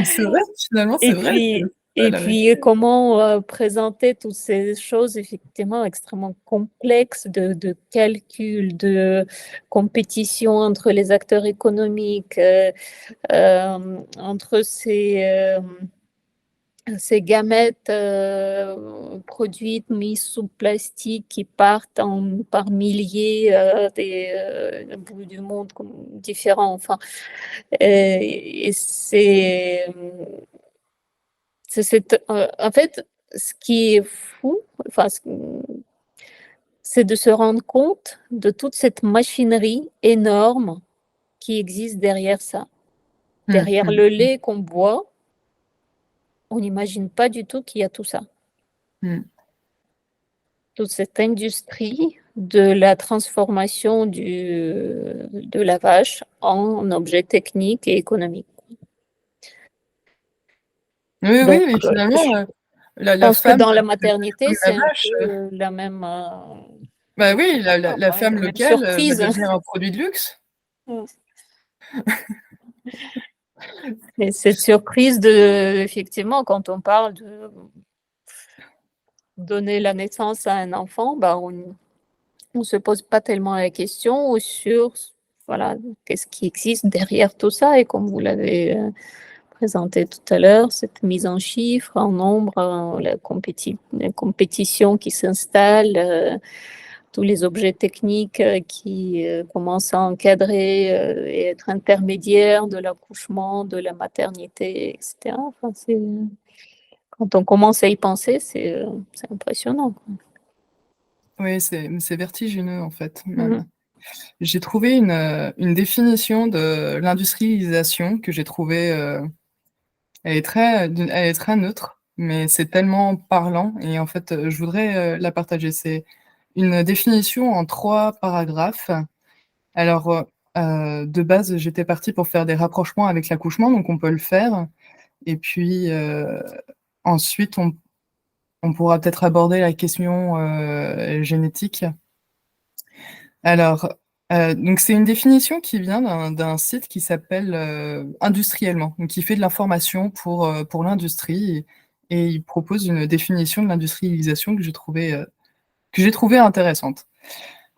C'est vrai, finalement, c'est Et vrai, c'est puis, ça et la puis comment présenter toutes ces choses effectivement extrêmement complexes de calcul, de compétition entre les acteurs économiques, entre ces gamètes produites, mises sous plastique, qui partent par milliers des bouts du monde différents. Enfin, et c'est En fait, ce qui est fou, enfin, c'est de se rendre compte de toute cette machinerie énorme qui existe derrière ça. Derrière le lait qu'on boit, on n'imagine pas du tout qu'il y a tout ça. Toute cette industrie de la transformation de la vache en objet technique et économique. Oui, Donc, mais finalement, je la pense que femme dans la la maternité, c'est un vache, peu la même, bah oui, la ouais, femme la même locale, va surprise. devenir un produit de luxe. Et cette surprise de, effectivement, quand on parle de donner la naissance à un enfant, bah, on se pose pas tellement la question sur, voilà, qu'est-ce qui existe derrière tout ça. Et comme vous l'avez présenté tout à l'heure, cette mise en chiffres, en nombre, la compétition qui s'installe, tous les objets techniques qui commencent à encadrer et être intermédiaires de l'accouchement, de la maternité, etc. Enfin, quand on commence à y penser, c'est impressionnant. Oui, c'est vertigineux, en fait, Mhm. même. J'ai trouvé une définition de l'industrialisation que j'ai trouvée, elle est très neutre, mais c'est tellement parlant et en fait, je voudrais, la partager. C'est une définition en 3 paragraphes. Alors, de base, j'étais partie pour faire des rapprochements avec l'accouchement, donc on peut le faire et puis, ensuite on pourra peut-être aborder la question, génétique. Alors, donc c'est une définition qui vient d'un site qui s'appelle, Industriellement, donc qui fait de l'information pour l'industrie et il propose une définition de l'industrialisation que j'ai trouvée intéressante.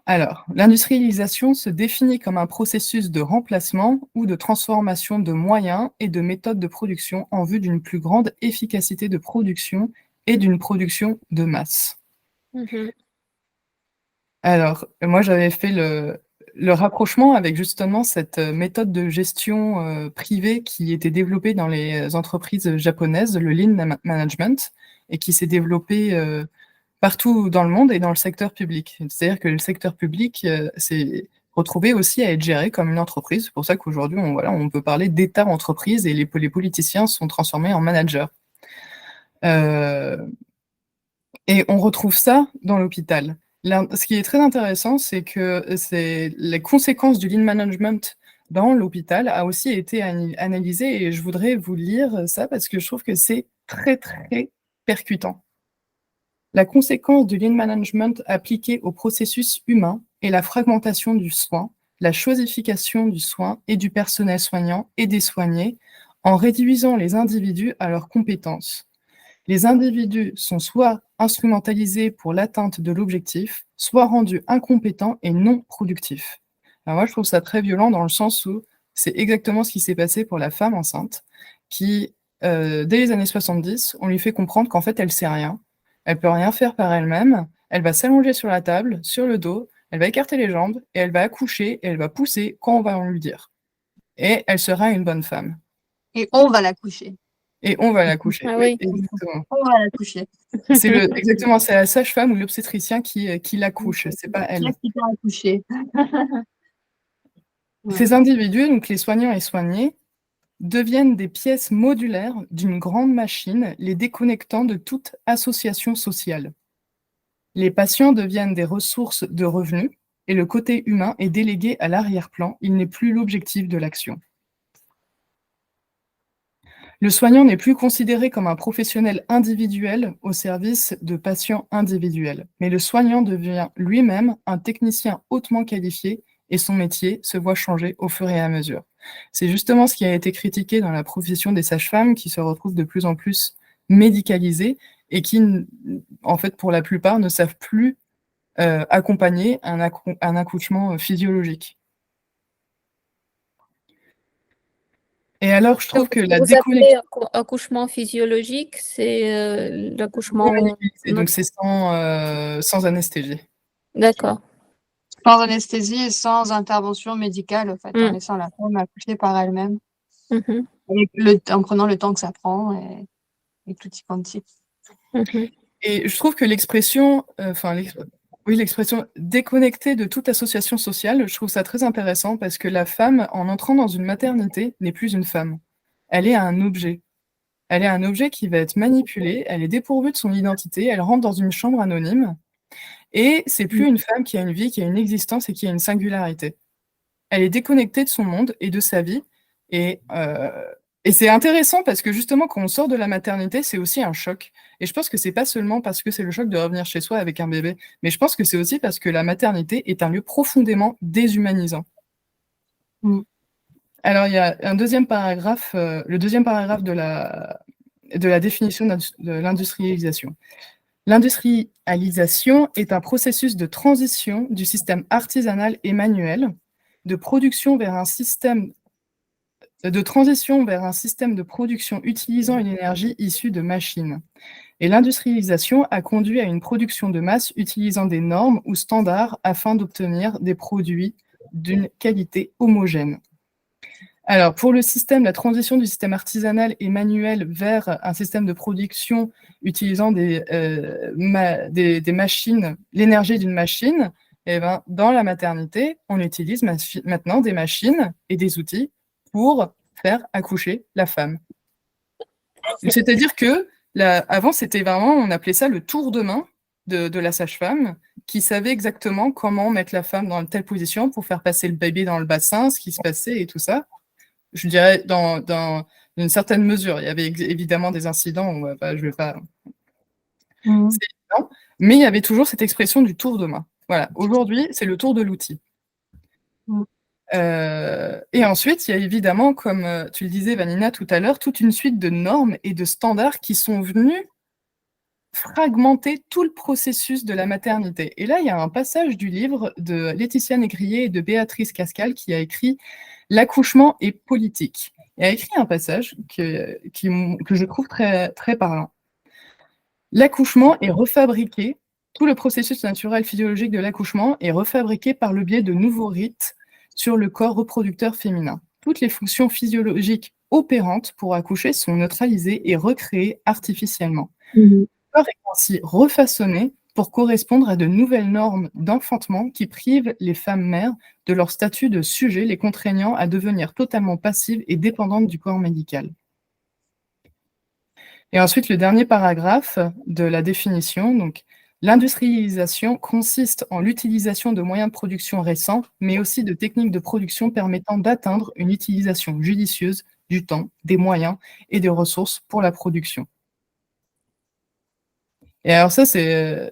Alors, l'industrialisation se définit comme un processus de remplacement ou de transformation de moyens et de méthodes de production en vue d'une plus grande efficacité de production et d'une production de masse. Mhm. Alors, moi, j'avais fait le rapprochement avec justement cette méthode de gestion privée qui était développée dans les entreprises japonaises, le Lean Management, et qui s'est développée partout dans le monde et dans le secteur public. C'est-à-dire que le secteur public s'est retrouvé aussi à être géré comme une entreprise. C'est pour ça qu'aujourd'hui, on peut parler d'État-entreprise et les politiciens sont transformés en managers. Et on retrouve ça dans l'hôpital. Ce qui est très intéressant, c'est que c'est les conséquences du lean management dans l'hôpital a aussi été analysé et je voudrais vous lire ça parce que je trouve que c'est très, très percutant. La conséquence du lean management appliqué au processus humain est la fragmentation du soin, la chosification du soin et du personnel soignant et des soignés en réduisant les individus à leurs compétences. Les individus sont soit instrumentalisés pour l'atteinte de l'objectif, soit rendus incompétents et non productifs. Alors moi, je trouve ça très violent dans le sens où c'est exactement ce qui s'est passé pour la femme enceinte, qui, dès les années 70, on lui fait comprendre qu'en fait, elle sait rien, elle peut rien faire par elle-même, elle va s'allonger sur la table, sur le dos, elle va écarter les jambes, et elle va accoucher, et elle va pousser quand on va lui dire. Et elle sera une bonne femme. Et on va la coucher. Et on va l'accoucher, Ah oui, oui. exactement. On va la coucher. Exactement, c'est la sage-femme ou l'obstétricien qui l'accouche, c'est pas elle. Qui t'a accouché. Ces individus, donc les soignants et soignés, deviennent des pièces modulaires d'une grande machine, les déconnectant de toute association sociale. Les patients deviennent des ressources de revenus et le côté humain est délégué à l'arrière-plan, il n'est plus l'objectif de l'action. Le soignant n'est plus considéré comme un professionnel individuel au service de patients individuels, mais le soignant devient lui-même un technicien hautement qualifié et son métier se voit changer au fur et à mesure. C'est justement ce qui a été critiqué dans la profession des sages-femmes qui se retrouvent de plus en plus médicalisées et qui, en fait, pour la plupart, ne savent plus accompagner un accouchement physiologique. Et alors, je trouve Donc, que ce que la vous appelez déconnexion accouchement physiologique, c'est l'accouchement. donc c'est sans anesthésie. D'accord. Sans anesthésie et sans intervention médicale, en fait, en Mm. laissant la femme accoucher par elle-même, Mhm. en prenant le temps que ça prend. Et et tutti quanti. Et je trouve que l'expression, l'expression déconnectée de toute association sociale, je trouve ça très intéressant parce que la femme, en entrant dans une maternité, n'est plus une femme. Elle est un objet. Elle est un objet qui va être manipulé, elle est dépourvue de son identité, elle rentre dans une chambre anonyme, et c'est plus une femme qui a une vie, qui a une existence et qui a une singularité. Elle est déconnectée de son monde et de sa vie, et c'est intéressant parce que justement, quand on sort de la maternité, c'est aussi un choc. Et je pense que c'est pas seulement parce que c'est le choc de revenir chez soi avec un bébé, mais je pense que c'est aussi parce que la maternité est un lieu profondément déshumanisant. Alors, il y a un deuxième paragraphe, le deuxième paragraphe de la définition de l'industrialisation. L'industrialisation est un processus de transition du système artisanal et manuel, de transition vers un système de production utilisant une énergie issue de machines. Et l'industrialisation a conduit à une production de masse utilisant des normes ou standards afin d'obtenir des produits d'une qualité homogène. Alors, pour le système, la transition du système artisanal et manuel vers un système de production utilisant des machines, l'énergie d'une machine, eh ben, dans la maternité, on utilise maintenant des machines et des outils pour faire accoucher la femme. C'est-à-dire que avant, c'était vraiment, on appelait ça le tour de main de la sage-femme, qui savait exactement comment mettre la femme dans telle position pour faire passer le bébé dans le bassin, ce qui se passait et tout ça. Je dirais dans une certaine mesure. Il y avait évidemment des incidents où je ne vais pas... C'est évident, mais il y avait toujours cette expression du tour de main. Voilà. Aujourd'hui, c'est le tour de l'outil. Et ensuite, il y a évidemment, comme tu le disais, Vanina, tout à l'heure, toute une suite de normes et de standards qui sont venus fragmenter tout le processus de la maternité. Et là, il y a un passage du livre de Laetitia Négrier et de Béatrice Cascal qui a écrit « L'accouchement est politique ». Elle a écrit un passage que je trouve très, très parlant. L'accouchement est refabriqué, tout le processus naturel physiologique de l'accouchement est refabriqué par le biais de nouveaux rites sur le corps reproducteur féminin. Toutes les fonctions physiologiques opérantes pour accoucher sont neutralisées et recréées artificiellement. Le corps est ainsi refaçonné pour correspondre à de nouvelles normes d'enfantement qui privent les femmes mères de leur statut de sujet, les contraignant à devenir totalement passives et dépendantes du corps médical. Et ensuite, le dernier paragraphe de la définition, donc l'industrialisation consiste en l'utilisation de moyens de production récents, mais aussi de techniques de production permettant d'atteindre une utilisation judicieuse du temps, des moyens et des ressources pour la production. Et alors ça, je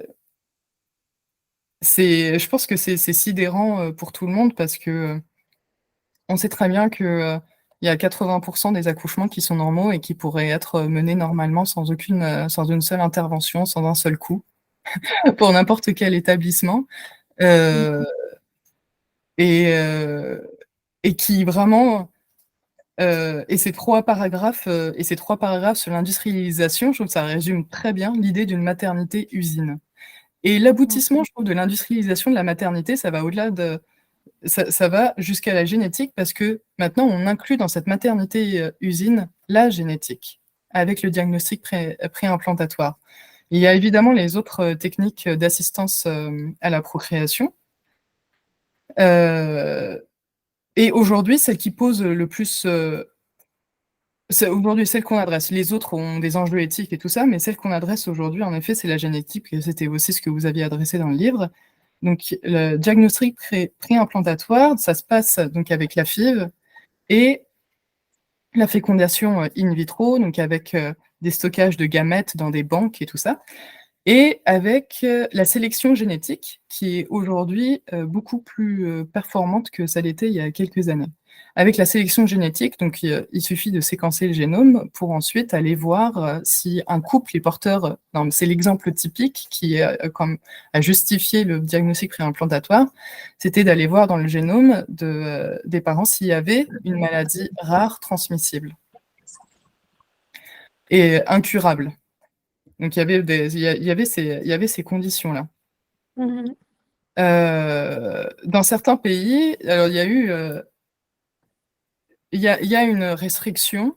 pense que c'est sidérant pour tout le monde parce que on sait très bien que il y a 80% des accouchements qui sont normaux et qui pourraient être menés normalement sans une seule intervention, sans un seul coup, pour n'importe quel établissement. Et qui vraiment... et ces trois paragraphes sur l'industrialisation, je trouve que ça résume très bien l'idée d'une maternité usine. Et l'aboutissement, je trouve, de l'industrialisation de la maternité, ça va au-delà de... Ça va jusqu'à la génétique parce que maintenant, on inclut dans cette maternité usine la génétique avec le diagnostic préimplantatoire. Il y a évidemment les autres techniques d'assistance à la procréation. Et aujourd'hui, celle qui pose le plus... aujourd'hui, celle qu'on adresse. Les autres ont des enjeux éthiques et tout ça, mais celle qu'on adresse aujourd'hui, en effet, c'est la génétique. C'était aussi ce que vous aviez adressé dans le livre. Donc, le diagnostic préimplantatoire, ça se passe donc avec la FIV et la fécondation in vitro, donc avec des stockages de gamètes dans des banques et tout ça, et avec la sélection génétique, qui est aujourd'hui beaucoup plus performante que ça l'était il y a quelques années. Avec la sélection génétique, donc il suffit de séquencer le génome pour ensuite aller voir si un couple est porteur, c'est l'exemple typique qui a justifié le diagnostic préimplantatoire, c'était d'aller voir dans le génome des parents s'il y avait une maladie rare transmissible et incurable. Donc il y avait ces conditions-là. Dans certains pays, alors il y a eu... il y a une restriction,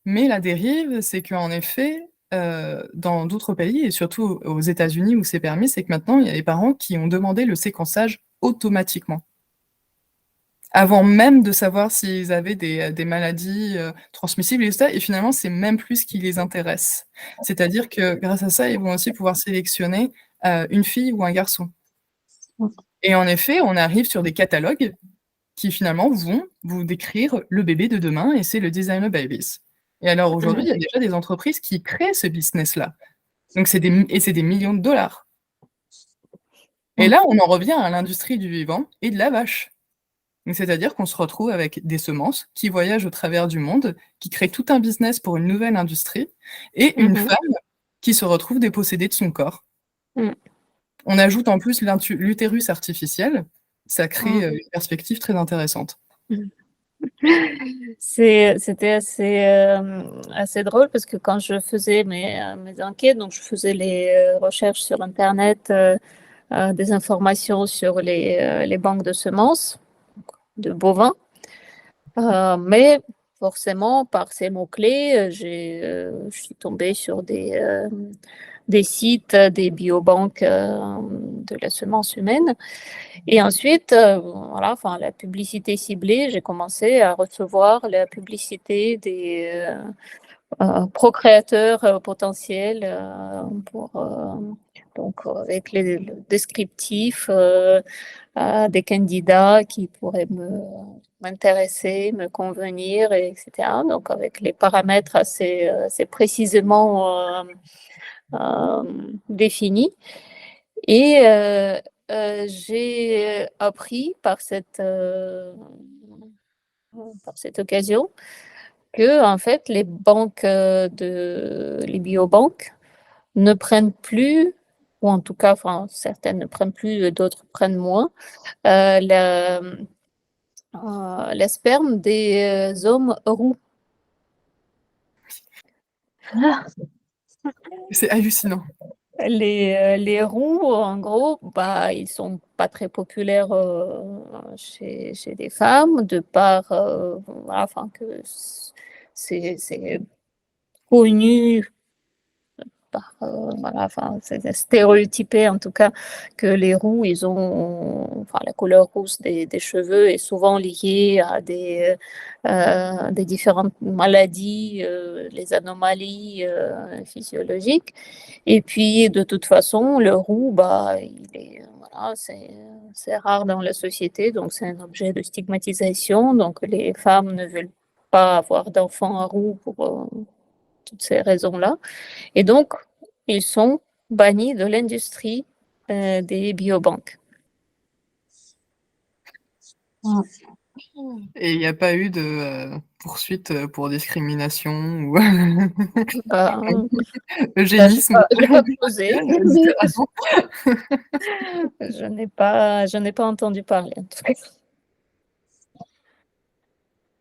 mais la dérive, c'est qu'en effet, dans d'autres pays et surtout aux États-Unis où c'est permis, c'est que maintenant, il y a des parents qui ont demandé le séquençage automatiquement. Avant même de savoir s'ils avaient des maladies, transmissibles et ça et finalement, c'est même plus ce qui les intéresse. C'est-à-dire que grâce à ça, ils vont aussi pouvoir sélectionner, une fille ou un garçon. Et en effet, on arrive sur des catalogues qui finalement vont vous décrire le bébé de demain et c'est le designer babies. Et alors aujourd'hui, il y a déjà des entreprises qui créent ce business-là. Donc c'est des millions de dollars. Et là, on en revient à l'industrie du vivant et de la vache. Donc c'est-à-dire qu'on se retrouve avec des semences qui voyagent au travers du monde, qui créent tout un business pour une nouvelle industrie et une femme qui se retrouve dépossédée de son corps. On ajoute en plus l'utérus artificiel, ça crée, une perspective très intéressante. C'était assez drôle parce que quand je faisais mes enquêtes, donc je faisais les recherches sur internet, des informations sur les banques de semences de bovins, mais forcément par ces mots-clés, je suis tombée sur des sites, des biobanques, de la semence humaine. Et ensuite, voilà, enfin la publicité ciblée, j'ai commencé à recevoir la publicité des procréateurs potentiels pour donc avec le descriptif des candidats qui pourraient m'intéresser, me convenir, etc. Donc avec les paramètres assez précisément définis. Et j'ai appris par cette occasion que en fait les banques les biobanques ne prennent plus, ou en tout cas, enfin certaines ne prennent plus, d'autres prennent moins, la sperme des hommes roux. C'est hallucinant. Les roux, en gros, bah, ils sont pas très populaires chez les femmes, de par, voilà, enfin que c'est connu par, voilà, enfin c'est stéréotypé en tout cas que les roux, ils ont, enfin la couleur rousse des cheveux est souvent liée à des différentes maladies, les anomalies physiologiques. Et puis, de toute façon, le roux, bah, voilà, c'est rare dans la société, donc c'est un objet de stigmatisation. Donc, les femmes ne veulent pas avoir d'enfants roux pour toutes ces raisons-là. Et donc, ils sont bannis de l'industrie des biobanques. Et il n'y a pas eu de, poursuite, pour discrimination ou Bah, eugénisme? je n'ai pas posé. Littéralement. Je n'ai pas entendu parler, en tout cas.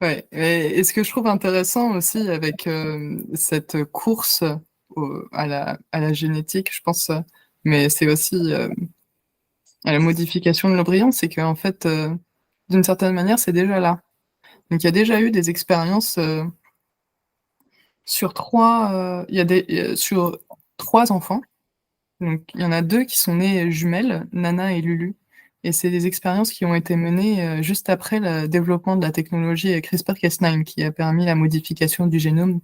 Ouais, et ce que je trouve intéressant aussi avec, cette course à la génétique, je pense, mais c'est aussi, à la modification de l'embryon, c'est qu'en fait, d'une certaine manière, c'est déjà là. Donc il y a déjà eu des expériences, sur 3, sur 3 enfants. Donc il y en a 2 qui sont nés jumelles, Nana et Lulu, et c'est des expériences qui ont été menées, juste après le développement de la technologie CRISPR-Cas9 qui a permis la modification du génome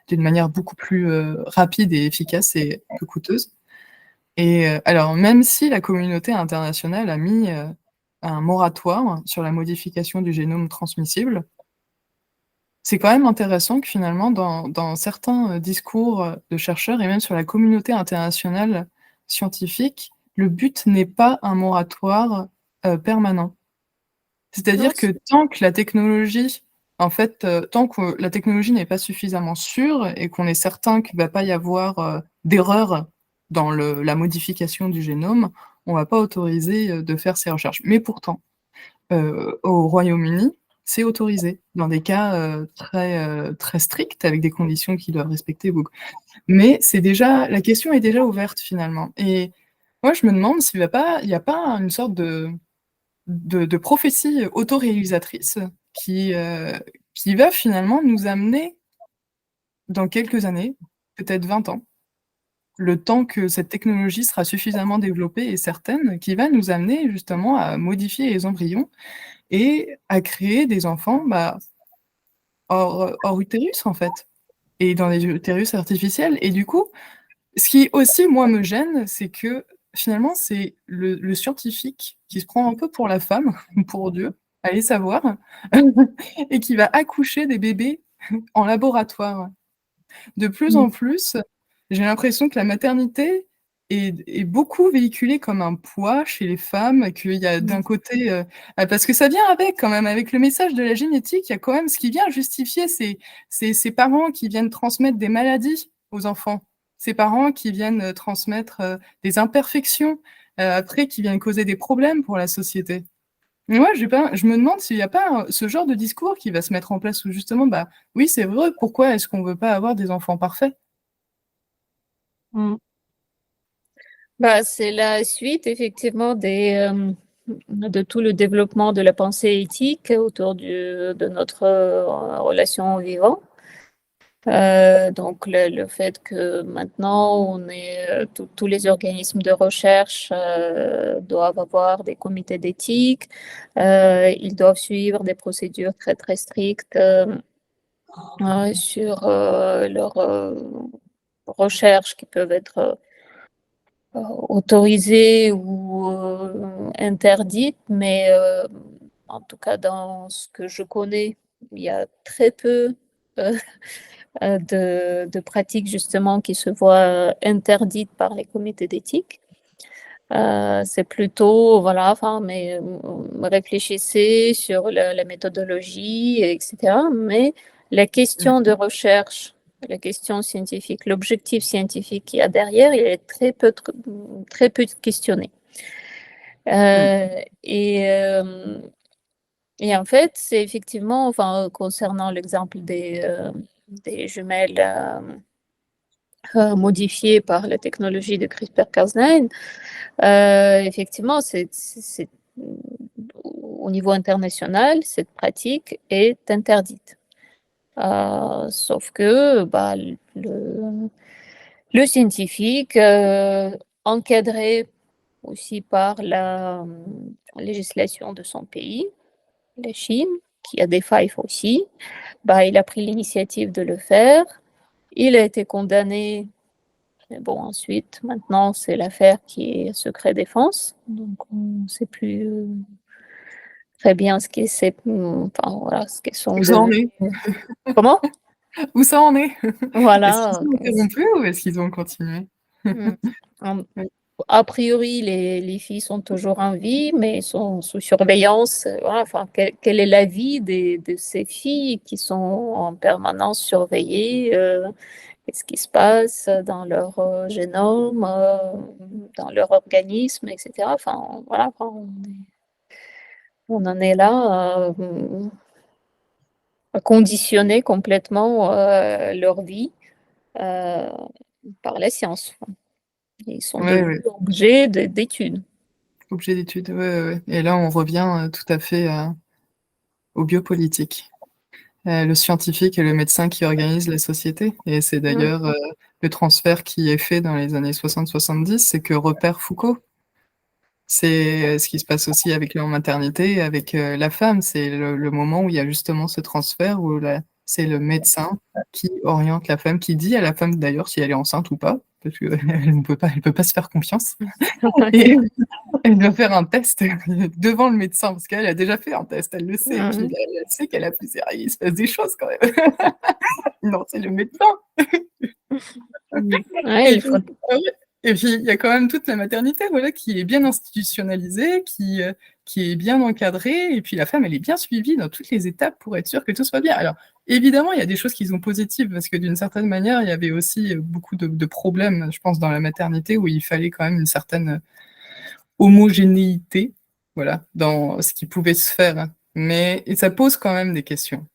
d'une manière beaucoup plus, rapide et efficace et peu coûteuse. Et alors même si la communauté internationale a mis, un moratoire sur la modification du génome transmissible, c'est quand même intéressant que finalement dans certains, discours, de chercheurs et même sur la communauté internationale scientifique, le but n'est pas un moratoire, permanent. C'est-à-dire que tant que la technologie en fait, tant que la technologie n'est pas suffisamment sûre et qu'on est certain qu'il va pas y avoir, d'erreur dans la modification du génome, on va pas autoriser, de faire ces recherches. Mais pourtant, au Royaume-Uni, c'est autorisé dans des cas, très stricts avec des conditions qu'ils doivent respecter beaucoup. Mais c'est déjà la question est déjà ouverte finalement et moi je me demande s'il y a pas une sorte de prophétie autoréalisatrice qui va finalement nous amener dans quelques années, peut-être 20 ans, le temps que cette technologie sera suffisamment développée et certaine, qui va nous amener justement à modifier les embryons et à créer des enfants, hors utérus, en fait, et dans les utérus artificiels. Et du coup, ce qui aussi, moi, me gêne, c'est que finalement, c'est le scientifique qui se prend un peu pour la femme, pour Dieu, allez savoir, et qui va accoucher des bébés en laboratoire. De plus en plus, j'ai l'impression que la maternité est beaucoup véhiculée comme un poids chez les femmes, qu'il y a d'un côté, parce que ça vient avec quand même, avec le message de la génétique, il y a quand même ce qui vient justifier ces parents qui viennent transmettre des maladies aux enfants, ces parents qui viennent transmettre des imperfections, après qui viennent causer des problèmes pour la société. Mais moi, je me demande s'il n'y a pas ce genre de discours qui va se mettre en place où justement, oui, c'est vrai, pourquoi est-ce qu'on ne veut pas avoir des enfants parfaits? Mm. C'est la suite, effectivement, de tout le développement de la pensée éthique autour de notre relation au vivant. Donc, le fait que maintenant, tous les organismes de recherche doivent avoir des comités d'éthique, ils doivent suivre des procédures très, très strictes sur leurs recherches qui peuvent être autorisées ou interdites, mais en tout cas, dans ce que je connais, il y a très peu de pratiques justement qui se voient interdites par les comités d'éthique. C'est plutôt, voilà, mais réfléchissez sur la méthodologie, etc. Mais la question de recherche, la question scientifique, l'objectif scientifique qu'il y a derrière, il est très peu questionné. Et en fait, c'est effectivement, concernant l'exemple des jumelles modifiées par la technologie de CRISPR-Cas9, effectivement, au niveau international, cette pratique est interdite. Sauf que le scientifique, encadré aussi par la législation de son pays, la Chine, qui a des failles aussi, il a pris l'initiative de le faire. Il a été condamné, mais bon, ensuite, maintenant, c'est l'affaire qui est secret défense, donc on ne sait plus très bien ce qu'ils sont Où ça en devenus. est? Comment? Où ça en est? Est-ce qu'ils Voilà. sont interrompus ou est-ce qu'ils ont continué? Ouais. A priori, les filles sont toujours en vie, mais sont sous surveillance. Voilà, quel est l'avis de ces filles qui sont en permanence surveillées? Qu'est-ce qui se passe dans leur génome, dans leur organisme, etc. Voilà, on en est là à conditionner complètement leur vie par la science. Ils sont Ouais, devenus objets d'études. objet d'étude, ouais. Et là, on revient tout à fait au biopolitique. Le scientifique et le médecin qui organisent la société. Et c'est d'ailleurs le transfert qui est fait dans les années 60-70, c'est que repère Foucault. C'est ce qui se passe aussi avec la maternité, avec la femme. C'est le moment où il y a justement ce transfert, où c'est le médecin qui oriente la femme, qui dit à la femme d'ailleurs si elle est enceinte ou pas, parce qu'elle ne peut pas, elle peut pas se faire confiance. Et elle doit faire un test devant le médecin, parce qu'elle a déjà fait un test, elle le sait, et puis elle sait qu'elle a plusieurs, il se passe des choses quand même. Non, c'est le médecin. Ouais, il faut... Et puis, il y a quand même toute la maternité, voilà, qui est bien institutionnalisée, qui est bien encadrée, et puis la femme, elle est bien suivie dans toutes les étapes pour être sûre que tout soit bien. Alors, évidemment, il y a des choses qui sont positives, parce que d'une certaine manière, il y avait aussi beaucoup de problèmes, je pense, dans la maternité, où il fallait quand même une certaine homogénéité, voilà, dans ce qui pouvait se faire. Mais et ça pose quand même des questions.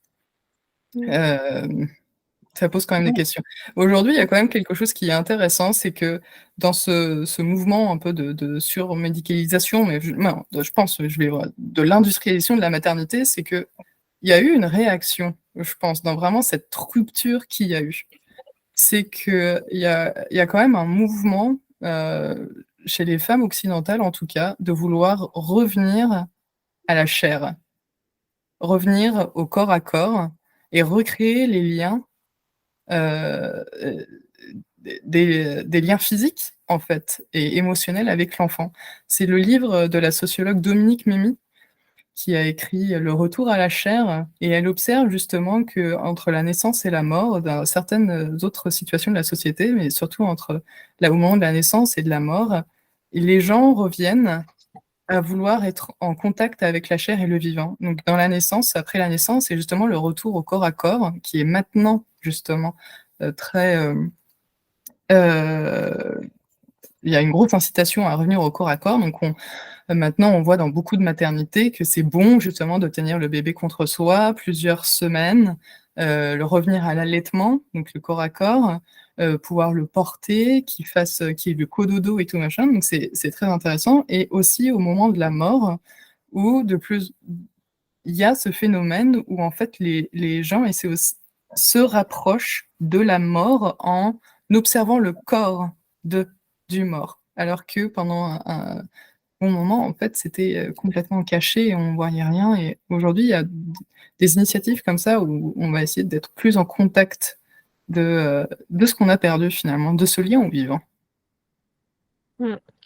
Ça pose quand même des questions. Aujourd'hui, il y a quand même quelque chose qui est intéressant, c'est que dans ce mouvement un peu de surmédicalisation, mais je pense, de l'industrialisation de la maternité, c'est qu'il y a eu une réaction, je pense, dans vraiment cette rupture qu'il y a eu. c'est qu'il y a quand même un mouvement, chez les femmes occidentales en tout cas, de vouloir revenir à la chair, revenir au corps à corps et recréer les liens, heu, des liens physiques, en fait, et émotionnels avec l'enfant. C'est le livre de la sociologue Dominique Mémy qui a écrit Le retour à la chair, et elle observe justement qu'entre la naissance et la mort, dans certaines autres situations de la société, mais surtout entre là, au moment de la naissance et de la mort, les gens reviennent à vouloir être en contact avec la chair et le vivant. Donc dans la naissance, après la naissance, c'est justement le retour au corps à corps qui est maintenant justement, très, il y a une grosse incitation à revenir au corps à corps. Donc maintenant, on voit dans beaucoup de maternités que c'est bon justement de tenir le bébé contre soi plusieurs semaines, le revenir à l'allaitement, donc le corps à corps, pouvoir le porter, qu'il y ait le cododo et tout machin, donc c'est très intéressant. Et aussi au moment de la mort, où il y a ce phénomène où en fait les gens essaient aussi se rapprochent de la mort en observant le corps du mort. Alors que pendant un bon moment, en fait, c'était, complètement caché et on voyait rien. Et aujourd'hui, il y a des initiatives comme ça où on va essayer d'être plus en contact de ce qu'on a perdu finalement, de ce lien au vivant.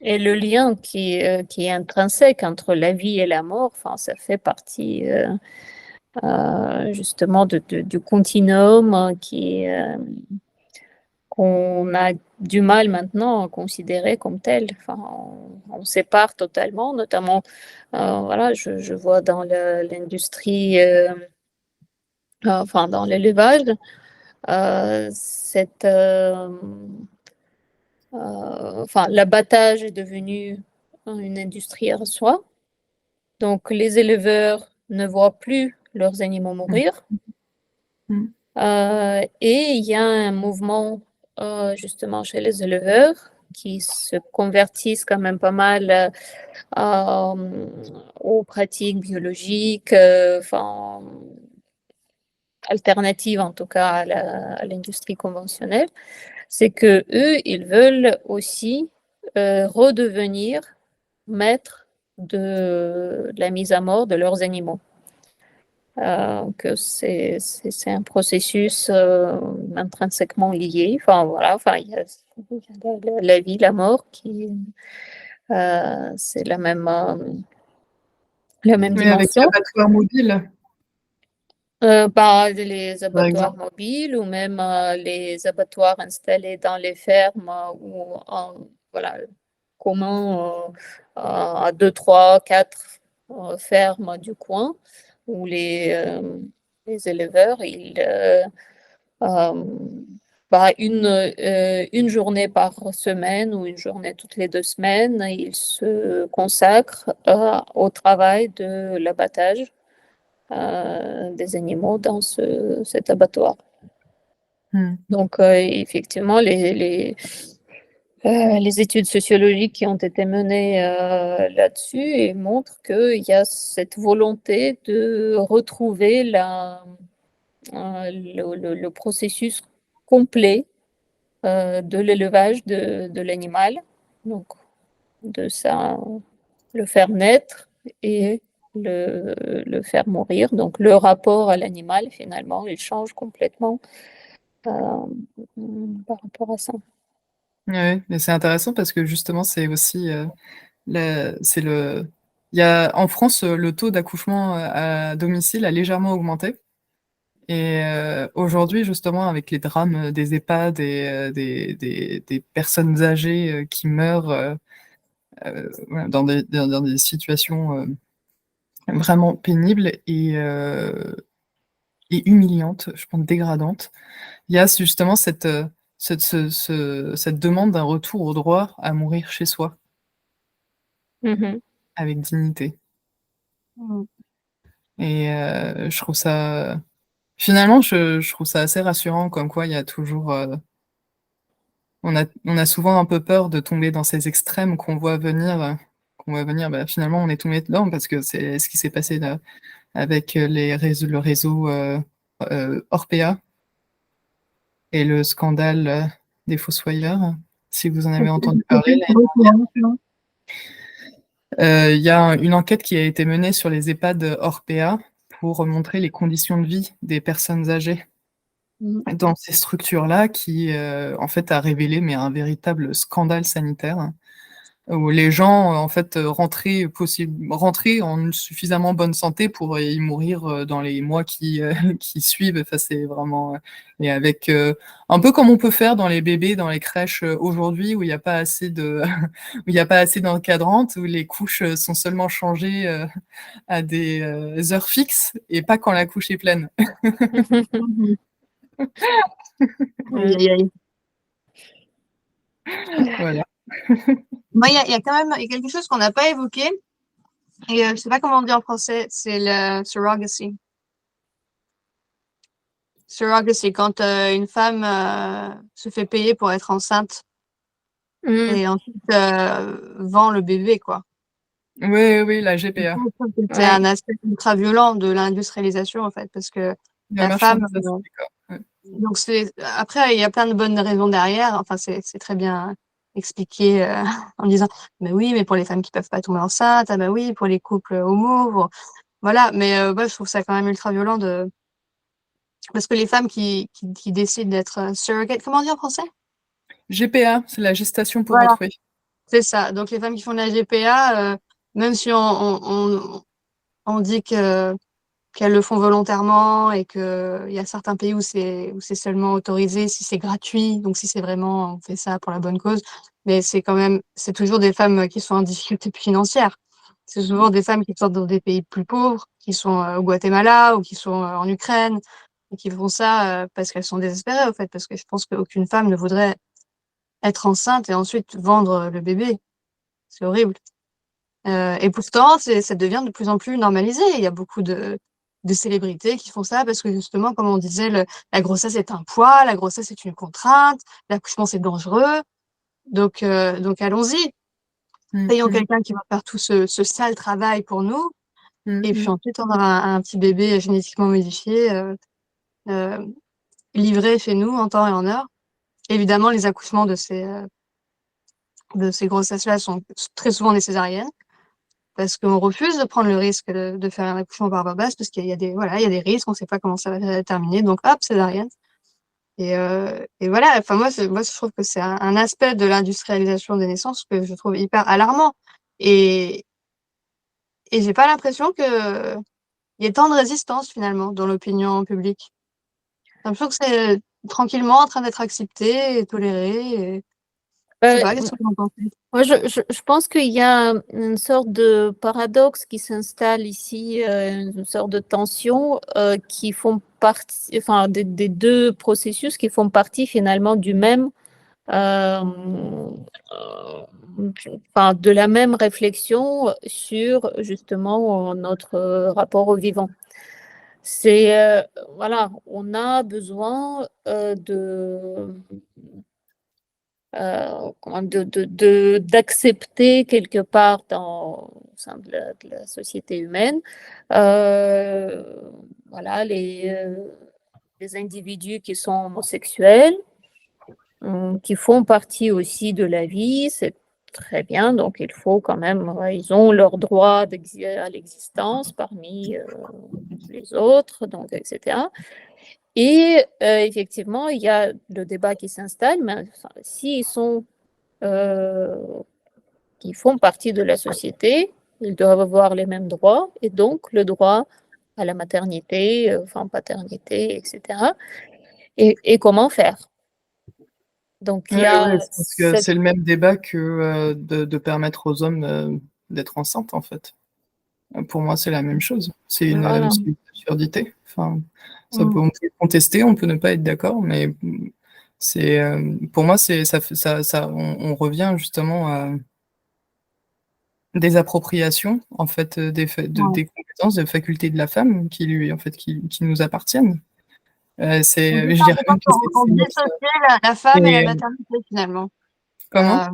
Et le lien qui est intrinsèque entre la vie et la mort, enfin, ça fait partie justement du continuum qu'on a du mal maintenant à considérer comme tel. Enfin, on sépare totalement, notamment, voilà, je vois dans l'industrie, enfin dans l'élevage, enfin, l'abattage est devenu une industrie en soi. Donc, les éleveurs ne voient plus leurs animaux Mmh. mourir. Mmh. Et il y a un mouvement justement chez les éleveurs qui se convertissent quand même pas mal aux pratiques biologiques, enfin, alternatives en tout cas à l'industrie conventionnelle. C'est que eux, ils veulent aussi redevenir maîtres de la mise à mort de leurs animaux. Que c'est un processus intrinsèquement lié. Enfin, voilà, enfin, il y a la vie, la mort, c'est la même Oui, avec dimension. l'abattoir mobile, Par les par abattoirs exemple. mobiles ou même les abattoirs installés dans les fermes ou voilà, comment à 2, 3, 4 fermes du coin où les éleveurs, euh, une journée par semaine ou une journée toutes les 2 semaines, ils se consacrent au travail de l'abattage des animaux dans cet abattoir. Mmh. Donc, effectivement, les études sociologiques qui ont été menées là-dessus et montrent qu'il y a cette volonté de retrouver le processus complet de l'élevage de l'animal, donc de ça, le faire naître et le faire mourir. Donc le rapport à l'animal, finalement, il change complètement par rapport à ça. Ouais, mais c'est intéressant parce que justement, c'est aussi, c'est le il y a en France, le taux d'accouchement, à domicile a légèrement augmenté. Et aujourd'hui, justement, avec les drames, des EHPAD et des personnes âgées, qui meurent, voilà, dans des situations, vraiment pénibles et humiliantes, je pense dégradantes. Il y a justement cette demande d'un retour au droit à mourir chez soi, Mhm. avec dignité. Mmh. Et je trouve ça finalement, je trouve ça assez rassurant comme quoi il y a toujours, on a souvent un peu peur de tomber dans ces extrêmes qu'on voit venir, bah, finalement on est tombé dedans parce que c'est ce qui s'est passé là avec, le réseau, Orpea et le scandale des fossoyeurs, si vous en avez entendu parler. Il y a une enquête qui a été menée sur les EHPAD Orpea pour montrer les conditions de vie des personnes âgées dans ces structures-là qui, en fait, a révélé mais un véritable scandale sanitaire où les gens, en fait, rentraient en suffisamment bonne santé pour y mourir dans les mois qui suivent. Enfin, c'est vraiment et avec un peu comme on peut faire dans les bébés, dans les crèches aujourd'hui, où il n'y a pas assez où il y a pas assez d'encadrantes, où les couches sont seulement changées à des heures fixes et pas quand la couche est pleine. Voilà. Moi, il y a quand même quelque chose qu'on n'a pas évoqué, et je sais pas comment on dit en français, c'est le surrogacy. Surrogacy, quand une femme se fait payer pour être enceinte et ensuite vend le bébé, quoi. Oui, la GPA. C'est un aspect ultra violent de l'industrialisation, en fait, parce que la femme. Donc après, il y a plein de bonnes raisons derrière. Enfin, c'est très bien expliqué en disant, mais oui, mais pour les femmes qui peuvent pas tomber enceintes, ah bah oui, pour les couples homo, voilà. Mais ouais, je trouve ça quand même ultra violent parce que les femmes qui décident d'être surrogate, comment on dit en français? GPA, c'est la gestation pour Voilà. autrui. C'est ça. Donc les femmes qui font de la GPA, même si on dit qu'elles le font volontairement et qu'il y a certains pays où c'est seulement autorisé si c'est gratuit, donc si c'est vraiment on fait ça pour la bonne cause, mais c'est toujours des femmes qui sont en difficulté financière. C'est souvent des femmes qui sortent dans des pays plus pauvres, qui sont au Guatemala ou qui sont en Ukraine, et qui font ça parce qu'elles sont désespérées, au fait, parce que je pense qu'aucune femme ne voudrait être enceinte et ensuite vendre le bébé. C'est horrible. Et pourtant, ça devient de plus en plus normalisé. Il y a beaucoup de célébrités qui font ça parce que justement, comme on disait, la grossesse est un poids, la grossesse est une contrainte, l'accouchement c'est dangereux. Donc allons-y. Payons quelqu'un qui va faire tout ce sale travail pour nous. Et puis ensuite, on aura un petit bébé génétiquement modifié, livré chez nous en temps et en heure. Évidemment, les accouchements de ces grossesses-là sont très souvent des césariennes, parce qu'on refuse de prendre le risque de faire un accouchement par voie basse, parce qu'il y a des risques, on ne sait pas comment ça va terminer, donc hop, césarienne. Et voilà, enfin moi je trouve que c'est un aspect de l'industrialisation des naissances que je trouve hyper alarmant. Et j'ai pas l'impression qu'il y ait tant de résistance finalement dans l'opinion publique. J'ai l'impression que c'est tranquillement en train d'être accepté et toléré. Je sais pas, qu'est-ce que vous en pensez? Moi, je pense qu'il y a une sorte de paradoxe qui s'installe ici, une sorte de tension qui font partie, enfin, des deux processus qui font partie finalement du même, enfin, de la même réflexion sur justement notre rapport au vivant. C'est voilà, on a besoin d'accepter quelque part au sein de la société humaine, voilà, les individus qui sont homosexuels, qui font partie aussi de la vie, c'est très bien, donc il faut quand même, ils ont leur droit à l'existence parmi les autres, donc, etc. Et effectivement, il y a le débat qui s'installe, mais enfin, s'ils qui font partie de la société, ils doivent avoir les mêmes droits, et donc le droit à la maternité, enfin paternité, etc. Et comment faire? Donc il y a parce que c'est le même débat que de permettre aux hommes d'être enceintes, en fait. Pour moi, c'est la même chose. C'est une absurdité. Enfin, on peut contester, on peut ne pas être d'accord, mais pour moi, on revient justement à des appropriations, en fait, des compétences, des facultés de la femme qui nous appartiennent. Je dirais même que on dissociait la femme et la maternité finalement. Comment?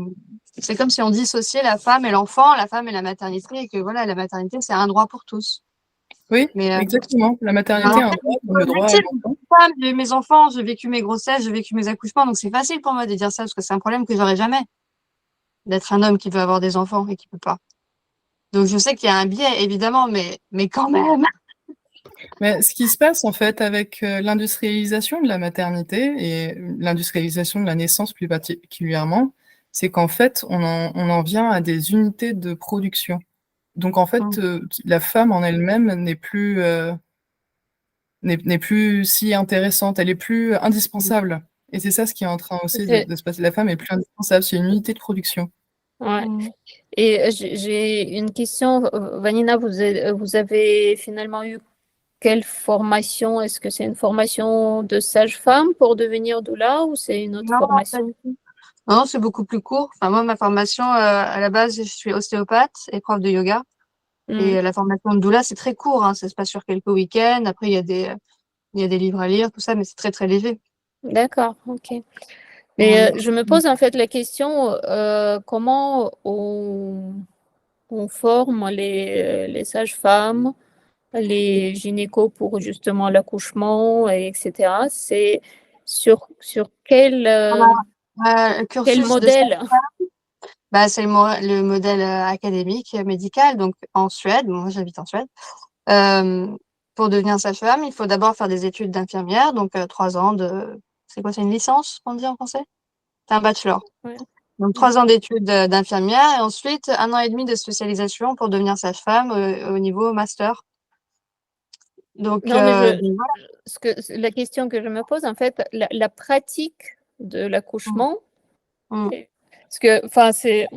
C'est comme si on dissociait la femme et l'enfant, la femme et la maternité, et que voilà, la maternité, c'est un droit pour tous. Oui, Mais exactement. La maternité en est un fait, droit c'est comme le droit à facile. l'enfant. Femme, j'ai eu mes enfants, j'ai vécu mes grossesses, j'ai vécu mes accouchements, donc c'est facile pour moi de dire ça parce que c'est un problème que j'aurai jamais, d'être un homme qui veut avoir des enfants et qui peut pas. Donc je sais qu'il y a un biais, évidemment, mais quand même. Mais ce qui se passe en fait avec, l'industrialisation de la maternité et l'industrialisation de la naissance plus particulièrement, c'est qu'en fait, on en vient à des unités de production. Donc en fait, Mmh. la femme en elle-même n'est plus si intéressante, elle est plus indispensable et c'est ça ce qui est en train aussi de C'est de se passer. La femme est plus indispensable, c'est une unité de production. ouais. Mmh. Et j'ai une question, Vanina, vous avez finalement eu quelle formation? Est-ce que c'est une formation de sage-femme pour devenir doula ou c'est une autre Non, non, pas formation? du tout. Non, c'est beaucoup plus court. Enfin, moi, ma formation, à la base, je suis ostéopathe et prof de yoga. Hmm, Et la formation de doula, c'est très court, hein. Ça se passe sur quelques week-ends. Après, il y a des livres à lire, tout ça, mais c'est très, très léger. d'accord, ok. On Mais est- je me pose en fait la question, comment on forme les sages-femmes, les gynécos pour justement l'accouchement, et etc. C'est sur on a un quel cursus de ça. modèle? Bah, c'est le modèle académique, médical. Donc, en Suède, moi, j'habite en Suède. Euh, pour devenir sage-femme, il faut d'abord faire des études d'infirmière. Donc, 3 ans c'est quoi, c'est une licence, on dit en français? C'est un bachelor. Ouais. Donc, Mhm. 3 ans d'études d'infirmière et ensuite 1 an et demi de spécialisation pour devenir sage-femme au niveau master. Donc, Non, mais voilà. la question que je me pose, en fait, la pratique de Mm, l'accouchement, mm, parce que, enfin, c'est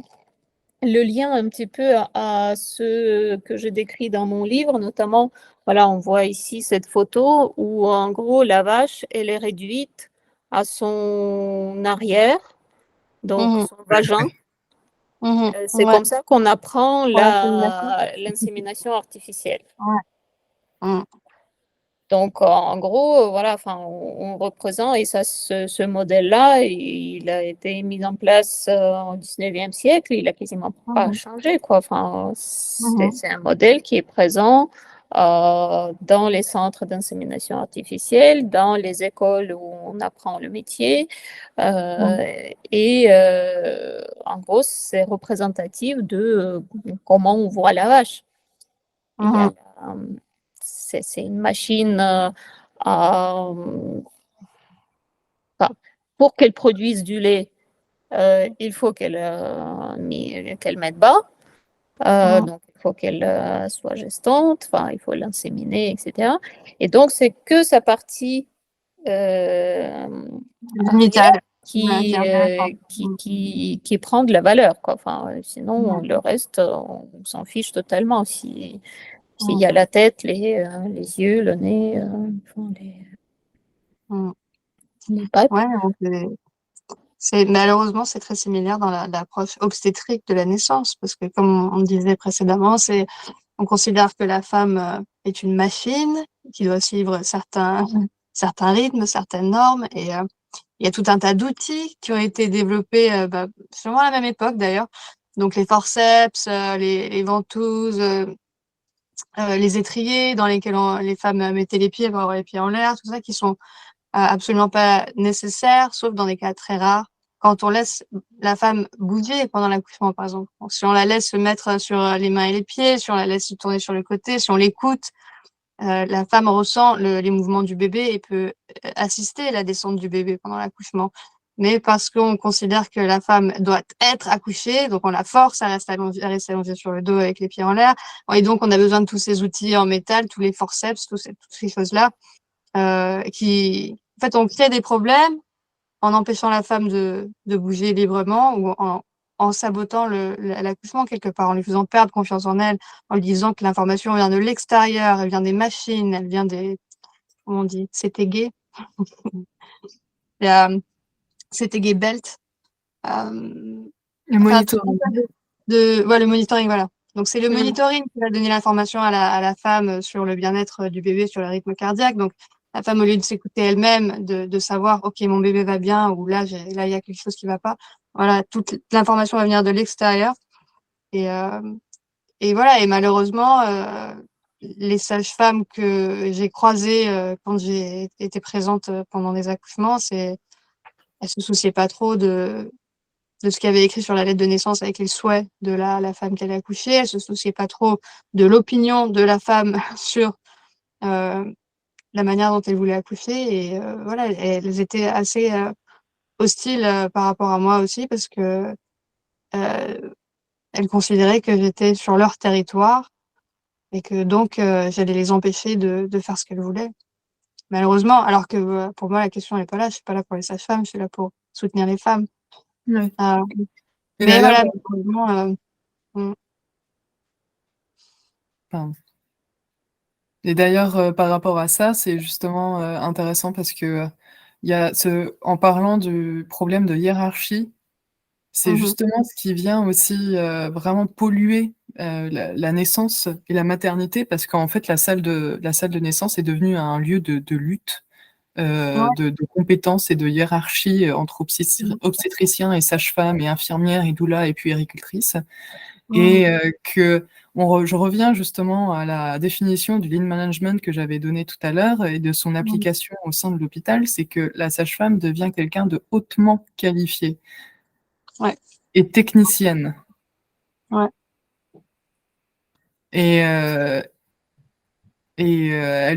le lien un petit peu à ce que je décris dans mon livre, notamment, voilà, on voit ici cette photo où, en gros, la vache, elle est réduite à son arrière, donc mhm, son vagin. C'est ouais, comme ça qu'on apprend pour l'insémination. l'insémination artificielle. Ouais. Mm, Donc, en gros, voilà, enfin, on représente, et ça, ce modèle-là, il a été mis en place au 19e siècle, il a quasiment pas mhm, changé, quoi. Enfin, mhm, c'est un modèle qui est présent dans les centres d'insémination artificielle, dans les écoles où on apprend le métier, mhm, en gros, c'est représentatif de comment on voit la vache. Il y a mhm, c'est une machine à, enfin, pour qu'elle produise du lait, il faut qu'elle mette bas. mhm. Donc, il faut qu'elle soit gestante, enfin, il faut l'inséminer, etc. Et donc, c'est que sa partie euh, arrière Génital. Ouais, qui est intéressant. Mm, qui prend de la valeur, quoi. Enfin, sinon, mm, le reste, on s'en fiche totalement. S'il y mm, a la tête, les yeux, le nez, enfin, mm. les pattes. Ouais, malheureusement, c'est très similaire dans l'approche obstétrique de la naissance, parce que comme on disait précédemment, on considère que la femme est une machine qui doit suivre certains rythmes, certaines normes, et il y a tout un tas d'outils qui ont été développés, sûrement à la même époque d'ailleurs. Donc les forceps, les ventouses, les étriers dans lesquels les femmes mettaient les pieds pour avoir les pieds en l'air, tout ça qui sont absolument pas nécessaire, sauf dans des cas très rares. Quand on laisse la femme bouger pendant l'accouchement, par exemple. Donc, si on la laisse se mettre sur les mains et les pieds, si on la laisse se tourner sur le côté, si on l'écoute, la femme ressent les mouvements du bébé et peut assister à la descente du bébé pendant l'accouchement. Mais parce qu'on considère que la femme doit être accouchée, donc on la force à rester allongée sur le dos avec les pieds en l'air. Et donc, on a besoin de tous ces outils en métal, tous les forceps, toutes ces choses-là en fait, on crée des problèmes en empêchant la femme de bouger librement ou en sabotant l'accouchement quelque part, en lui faisant perdre confiance en elle, en lui disant que l'information vient de l'extérieur, elle vient des machines, elle vient comment on dit, CTG, la CTG belt. Le Enfin, tout un monitoring. tas ouais, le monitoring, voilà. Donc, c'est le Mm. monitoring qui va donner l'information à la femme sur le bien-être du bébé, sur le rythme cardiaque. Donc, la femme, au lieu de s'écouter elle-même, de savoir, OK, mon bébé va bien, ou là, il y a quelque chose qui va pas. Voilà, toute l'information va venir de l'extérieur. Et, euh, et voilà, et malheureusement, les sages-femmes que j'ai croisées quand j'ai été présente pendant les accouchements, elles se souciaient pas trop de ce qu'il y avait écrit sur la lettre de naissance avec les souhaits de la femme qui allait accoucher. Elles se souciaient pas trop de l'opinion de la femme sur la manière dont elle voulait accoucher. Et voilà, elles étaient assez hostiles par rapport à moi aussi, parce que elles considéraient que j'étais sur leur territoire et que donc j'allais les empêcher de faire ce qu'elles voulaient. Malheureusement, alors que pour moi, la question n'est pas là. Je suis pas là pour les sages-femmes, je suis là pour soutenir les femmes. Ouais. Et Mais d'ailleurs, voilà, malheureusement, pardon. Et d'ailleurs, par rapport à ça, c'est justement intéressant parce que il y a en parlant du problème de hiérarchie, c'est justement ce qui vient aussi vraiment polluer la naissance et la maternité, parce qu'en fait, la salle de naissance est devenue un lieu de lutte, ouais. de compétences et de hiérarchie entre obstétriciens et sages-femmes et infirmières et doulas et puéricultrices. Et je reviens justement à la définition du lean management que j'avais donnée tout à l'heure et de son application au sein de l'hôpital, c'est que la sage-femme devient quelqu'un de hautement qualifié Ouais. et technicienne. Ouais. Et elle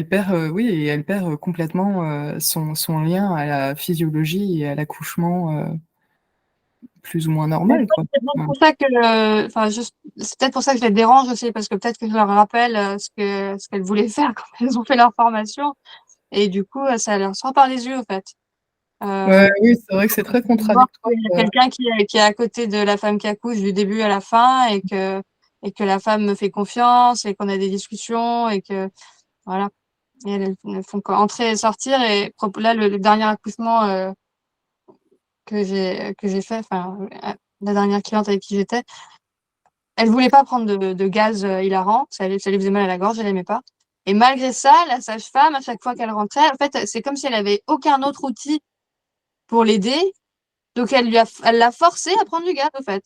perd, elle perd complètement son lien à la physiologie et à l'accouchement plus ou moins normal, quoi. C'est peut-être pour ça que, c'est peut-être pour ça que je les dérange aussi, parce que peut-être que je leur rappelle ce qu'elles voulaient faire quand elles ont fait leur formation, et du coup, ça leur sort par les yeux, en fait. Ouais, oui, c'est vrai que c'est très contradictoire. Il y a quelqu'un qui est à côté de la femme qui accouche du début à la fin, et que la femme me fait confiance, et qu'on a des discussions, et que voilà. Et elles ne font qu'entrer et sortir. Et là, le dernier accouchement que j'ai fait, la dernière cliente avec qui j'étais, elle voulait pas prendre de gaz hilarant, ça lui faisait mal à la gorge, elle aimait pas. Et malgré ça, la sage-femme, à chaque fois qu'elle rentrait, en fait, c'est comme si elle avait aucun autre outil pour l'aider. Donc elle l'a forcée à prendre du gaz, en fait.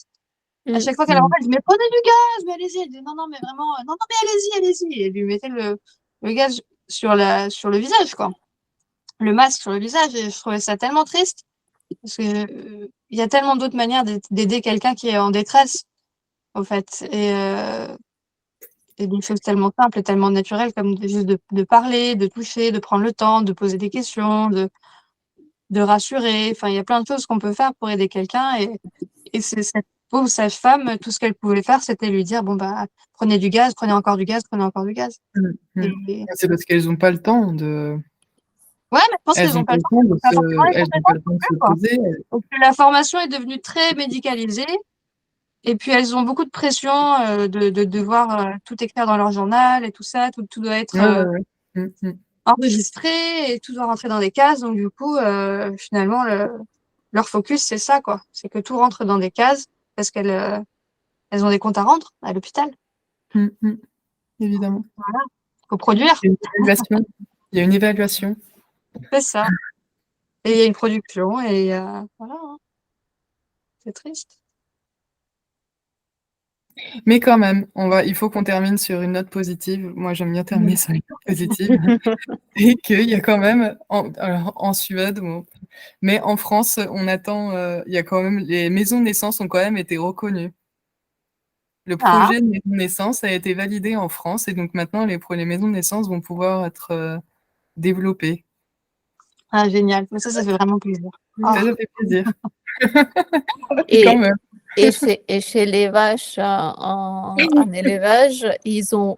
À chaque fois qu'elle rentrait, elle dit mais prenez du gaz, mais allez-y. Elle dit non, mais vraiment, non, mais allez-y. Et elle lui mettait le gaz sur le visage, quoi. Le masque sur le visage. Et je trouvais ça tellement triste, parce que il y a tellement d'autres manières d'aider quelqu'un qui est en détresse, en fait. Et des choses tellement simples et tellement naturelles, comme juste de parler, de toucher, de prendre le temps, de poser des questions, de rassurer. Enfin, il y a plein de choses qu'on peut faire pour aider quelqu'un. Et cette pauvre sage-femme, tout ce qu'elle pouvait faire, c'était lui dire, bon, bah, prenez du gaz, prenez encore du gaz, prenez encore du gaz. C'est parce qu'elles n'ont pas le temps de. Ouais, mais je pense Elles qu'elles n'ont n'ont pas pas le le temps. temps de Pas forcément les elles ont pas compétences le temps non de se plus, quoi. poser. Donc, la formation est devenue très médicalisée. Et puis, elles ont beaucoup de pression de devoir tout écrire dans leur journal et tout ça. Tout doit être Ouais. enregistré, et tout doit rentrer dans des cases. Donc, du coup, finalement, leur focus, c'est ça, quoi. C'est que tout rentre dans des cases, parce qu'elles ont des comptes à rendre à l'hôpital. Évidemment. Voilà. Faut produire. Il y a une évaluation. Il y a une évaluation. C'est ça. Et il y a une production, et voilà. Hein. C'est triste. Mais quand même, il faut qu'on termine sur une note positive. Moi, j'aime bien terminer sur une note positive. Et qu'il y a quand même, alors, en Suède, bon, mais en France, on attend, il y a quand même, les maisons de naissance ont quand même été reconnues. Le Ah, projet de maison de naissance a été validé en France, et donc maintenant, les maisons de naissance vont pouvoir être développées. ah, génial. Mais ça fait vraiment plaisir. Oh. Ça fait plaisir. Quand Et, même. chez les vaches en élevage, ils ont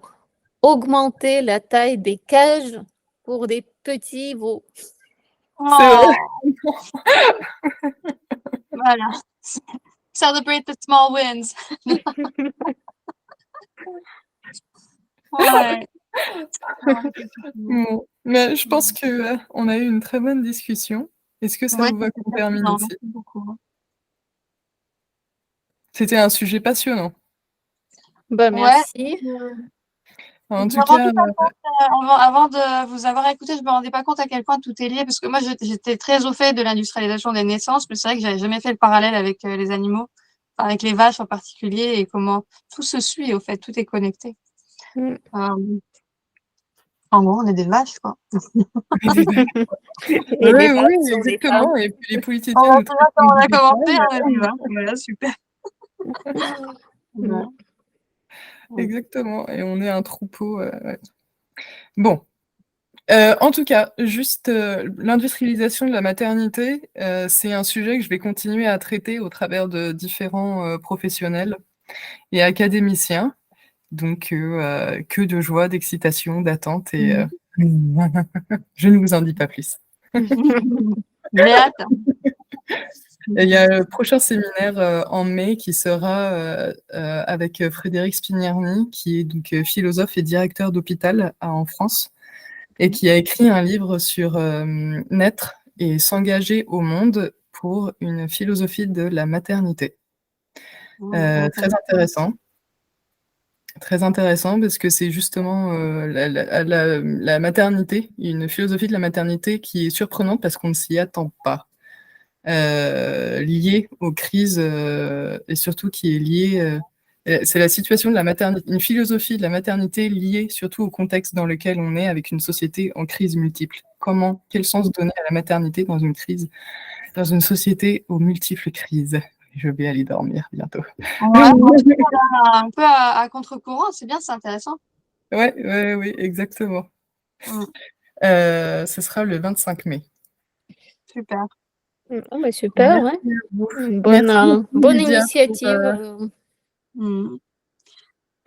augmenté la taille des cages pour des petits veaux. C'est vrai. Oh, voilà. Celebrate the small wins. Ouais. Bon. Mais je pense que on a eu une très bonne discussion. Est-ce que ça Ouais, vous va qu'on termine non, ici? merci beaucoup. C'était un sujet passionnant. Bah, Ouais. merci. En Je tout me cas, rendais pas compte, avant de vous avoir écouté, je me rendais pas compte à quel point tout est lié, parce que moi, j'étais très au fait de l'industrialisation des naissances, mais c'est vrai que j'avais jamais fait le parallèle avec les animaux, enfin, avec les vaches en particulier, et comment tout se suit, au fait, tout est connecté. Mm. En gros, on est des vaches, quoi. Et les Oui, vaches oui, sont des exactement. femmes. Et puis les On politiciens va nous dire traitent comme comme on a des commencé, bétail. on est des vaches. Voilà, super. Ouais. Exactement. Et on est un troupeau. Ouais. Bon. En tout cas, juste l'industrialisation de la maternité, c'est un sujet que je vais continuer à traiter au travers de différents professionnels et académiciens. Donc, que de joie, d'excitation, d'attente et je ne vous en dis pas plus. J'ai hâte. Et il y a le prochain séminaire en mai qui sera avec Frédéric Spignarni, qui est donc philosophe et directeur d'hôpital en France, et qui a écrit un livre sur naître et s'engager au monde pour une philosophie de la maternité. Très intéressant. Très intéressant parce que c'est justement la maternité, une philosophie de la maternité qui est surprenante parce qu'on ne s'y attend pas. Liée aux crises et surtout qui est liée, c'est la situation de la maternité, une philosophie de la maternité liée surtout au contexte dans lequel on est avec une société en crise multiple. Quel sens donner à la maternité dans une crise, dans une société aux multiples crises? Je vais aller dormir bientôt. Ouais, un peu à contre-courant, c'est bien, c'est intéressant. Oui, exactement. Ce sera le 25 mai. Super. Oh, mais super, Merci ouais. à vous. Une Merci beaucoup, bonne Lydia, initiative. Pour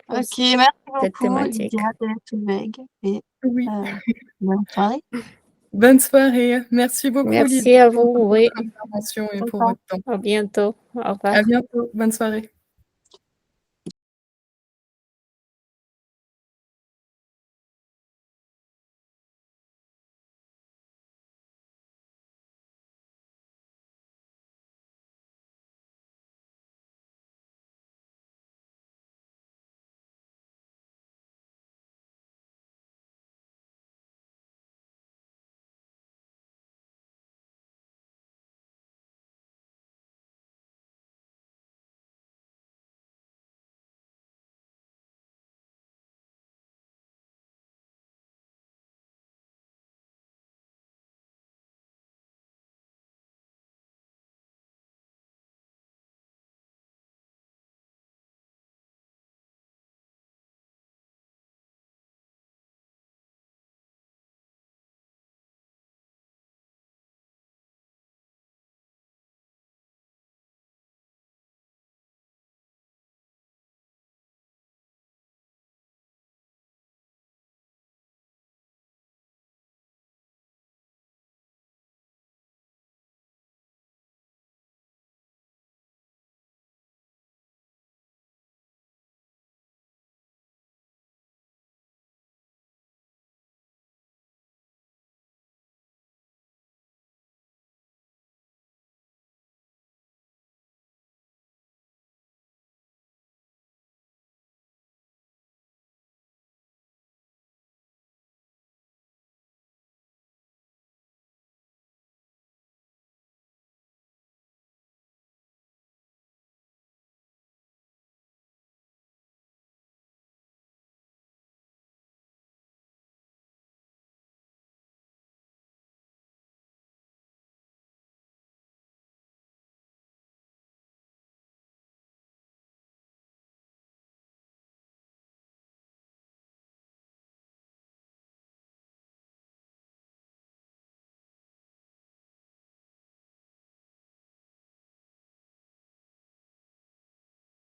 Ok, merci cette beaucoup, thématique. Lydia Deltweg. Et Oui. bonne soirée. Bonne soirée. Merci beaucoup, Merci Lydia, à vous, oui. pour votre intervention et pour Sympa. votre temps. À bientôt. Au revoir. À bientôt. Bonne soirée.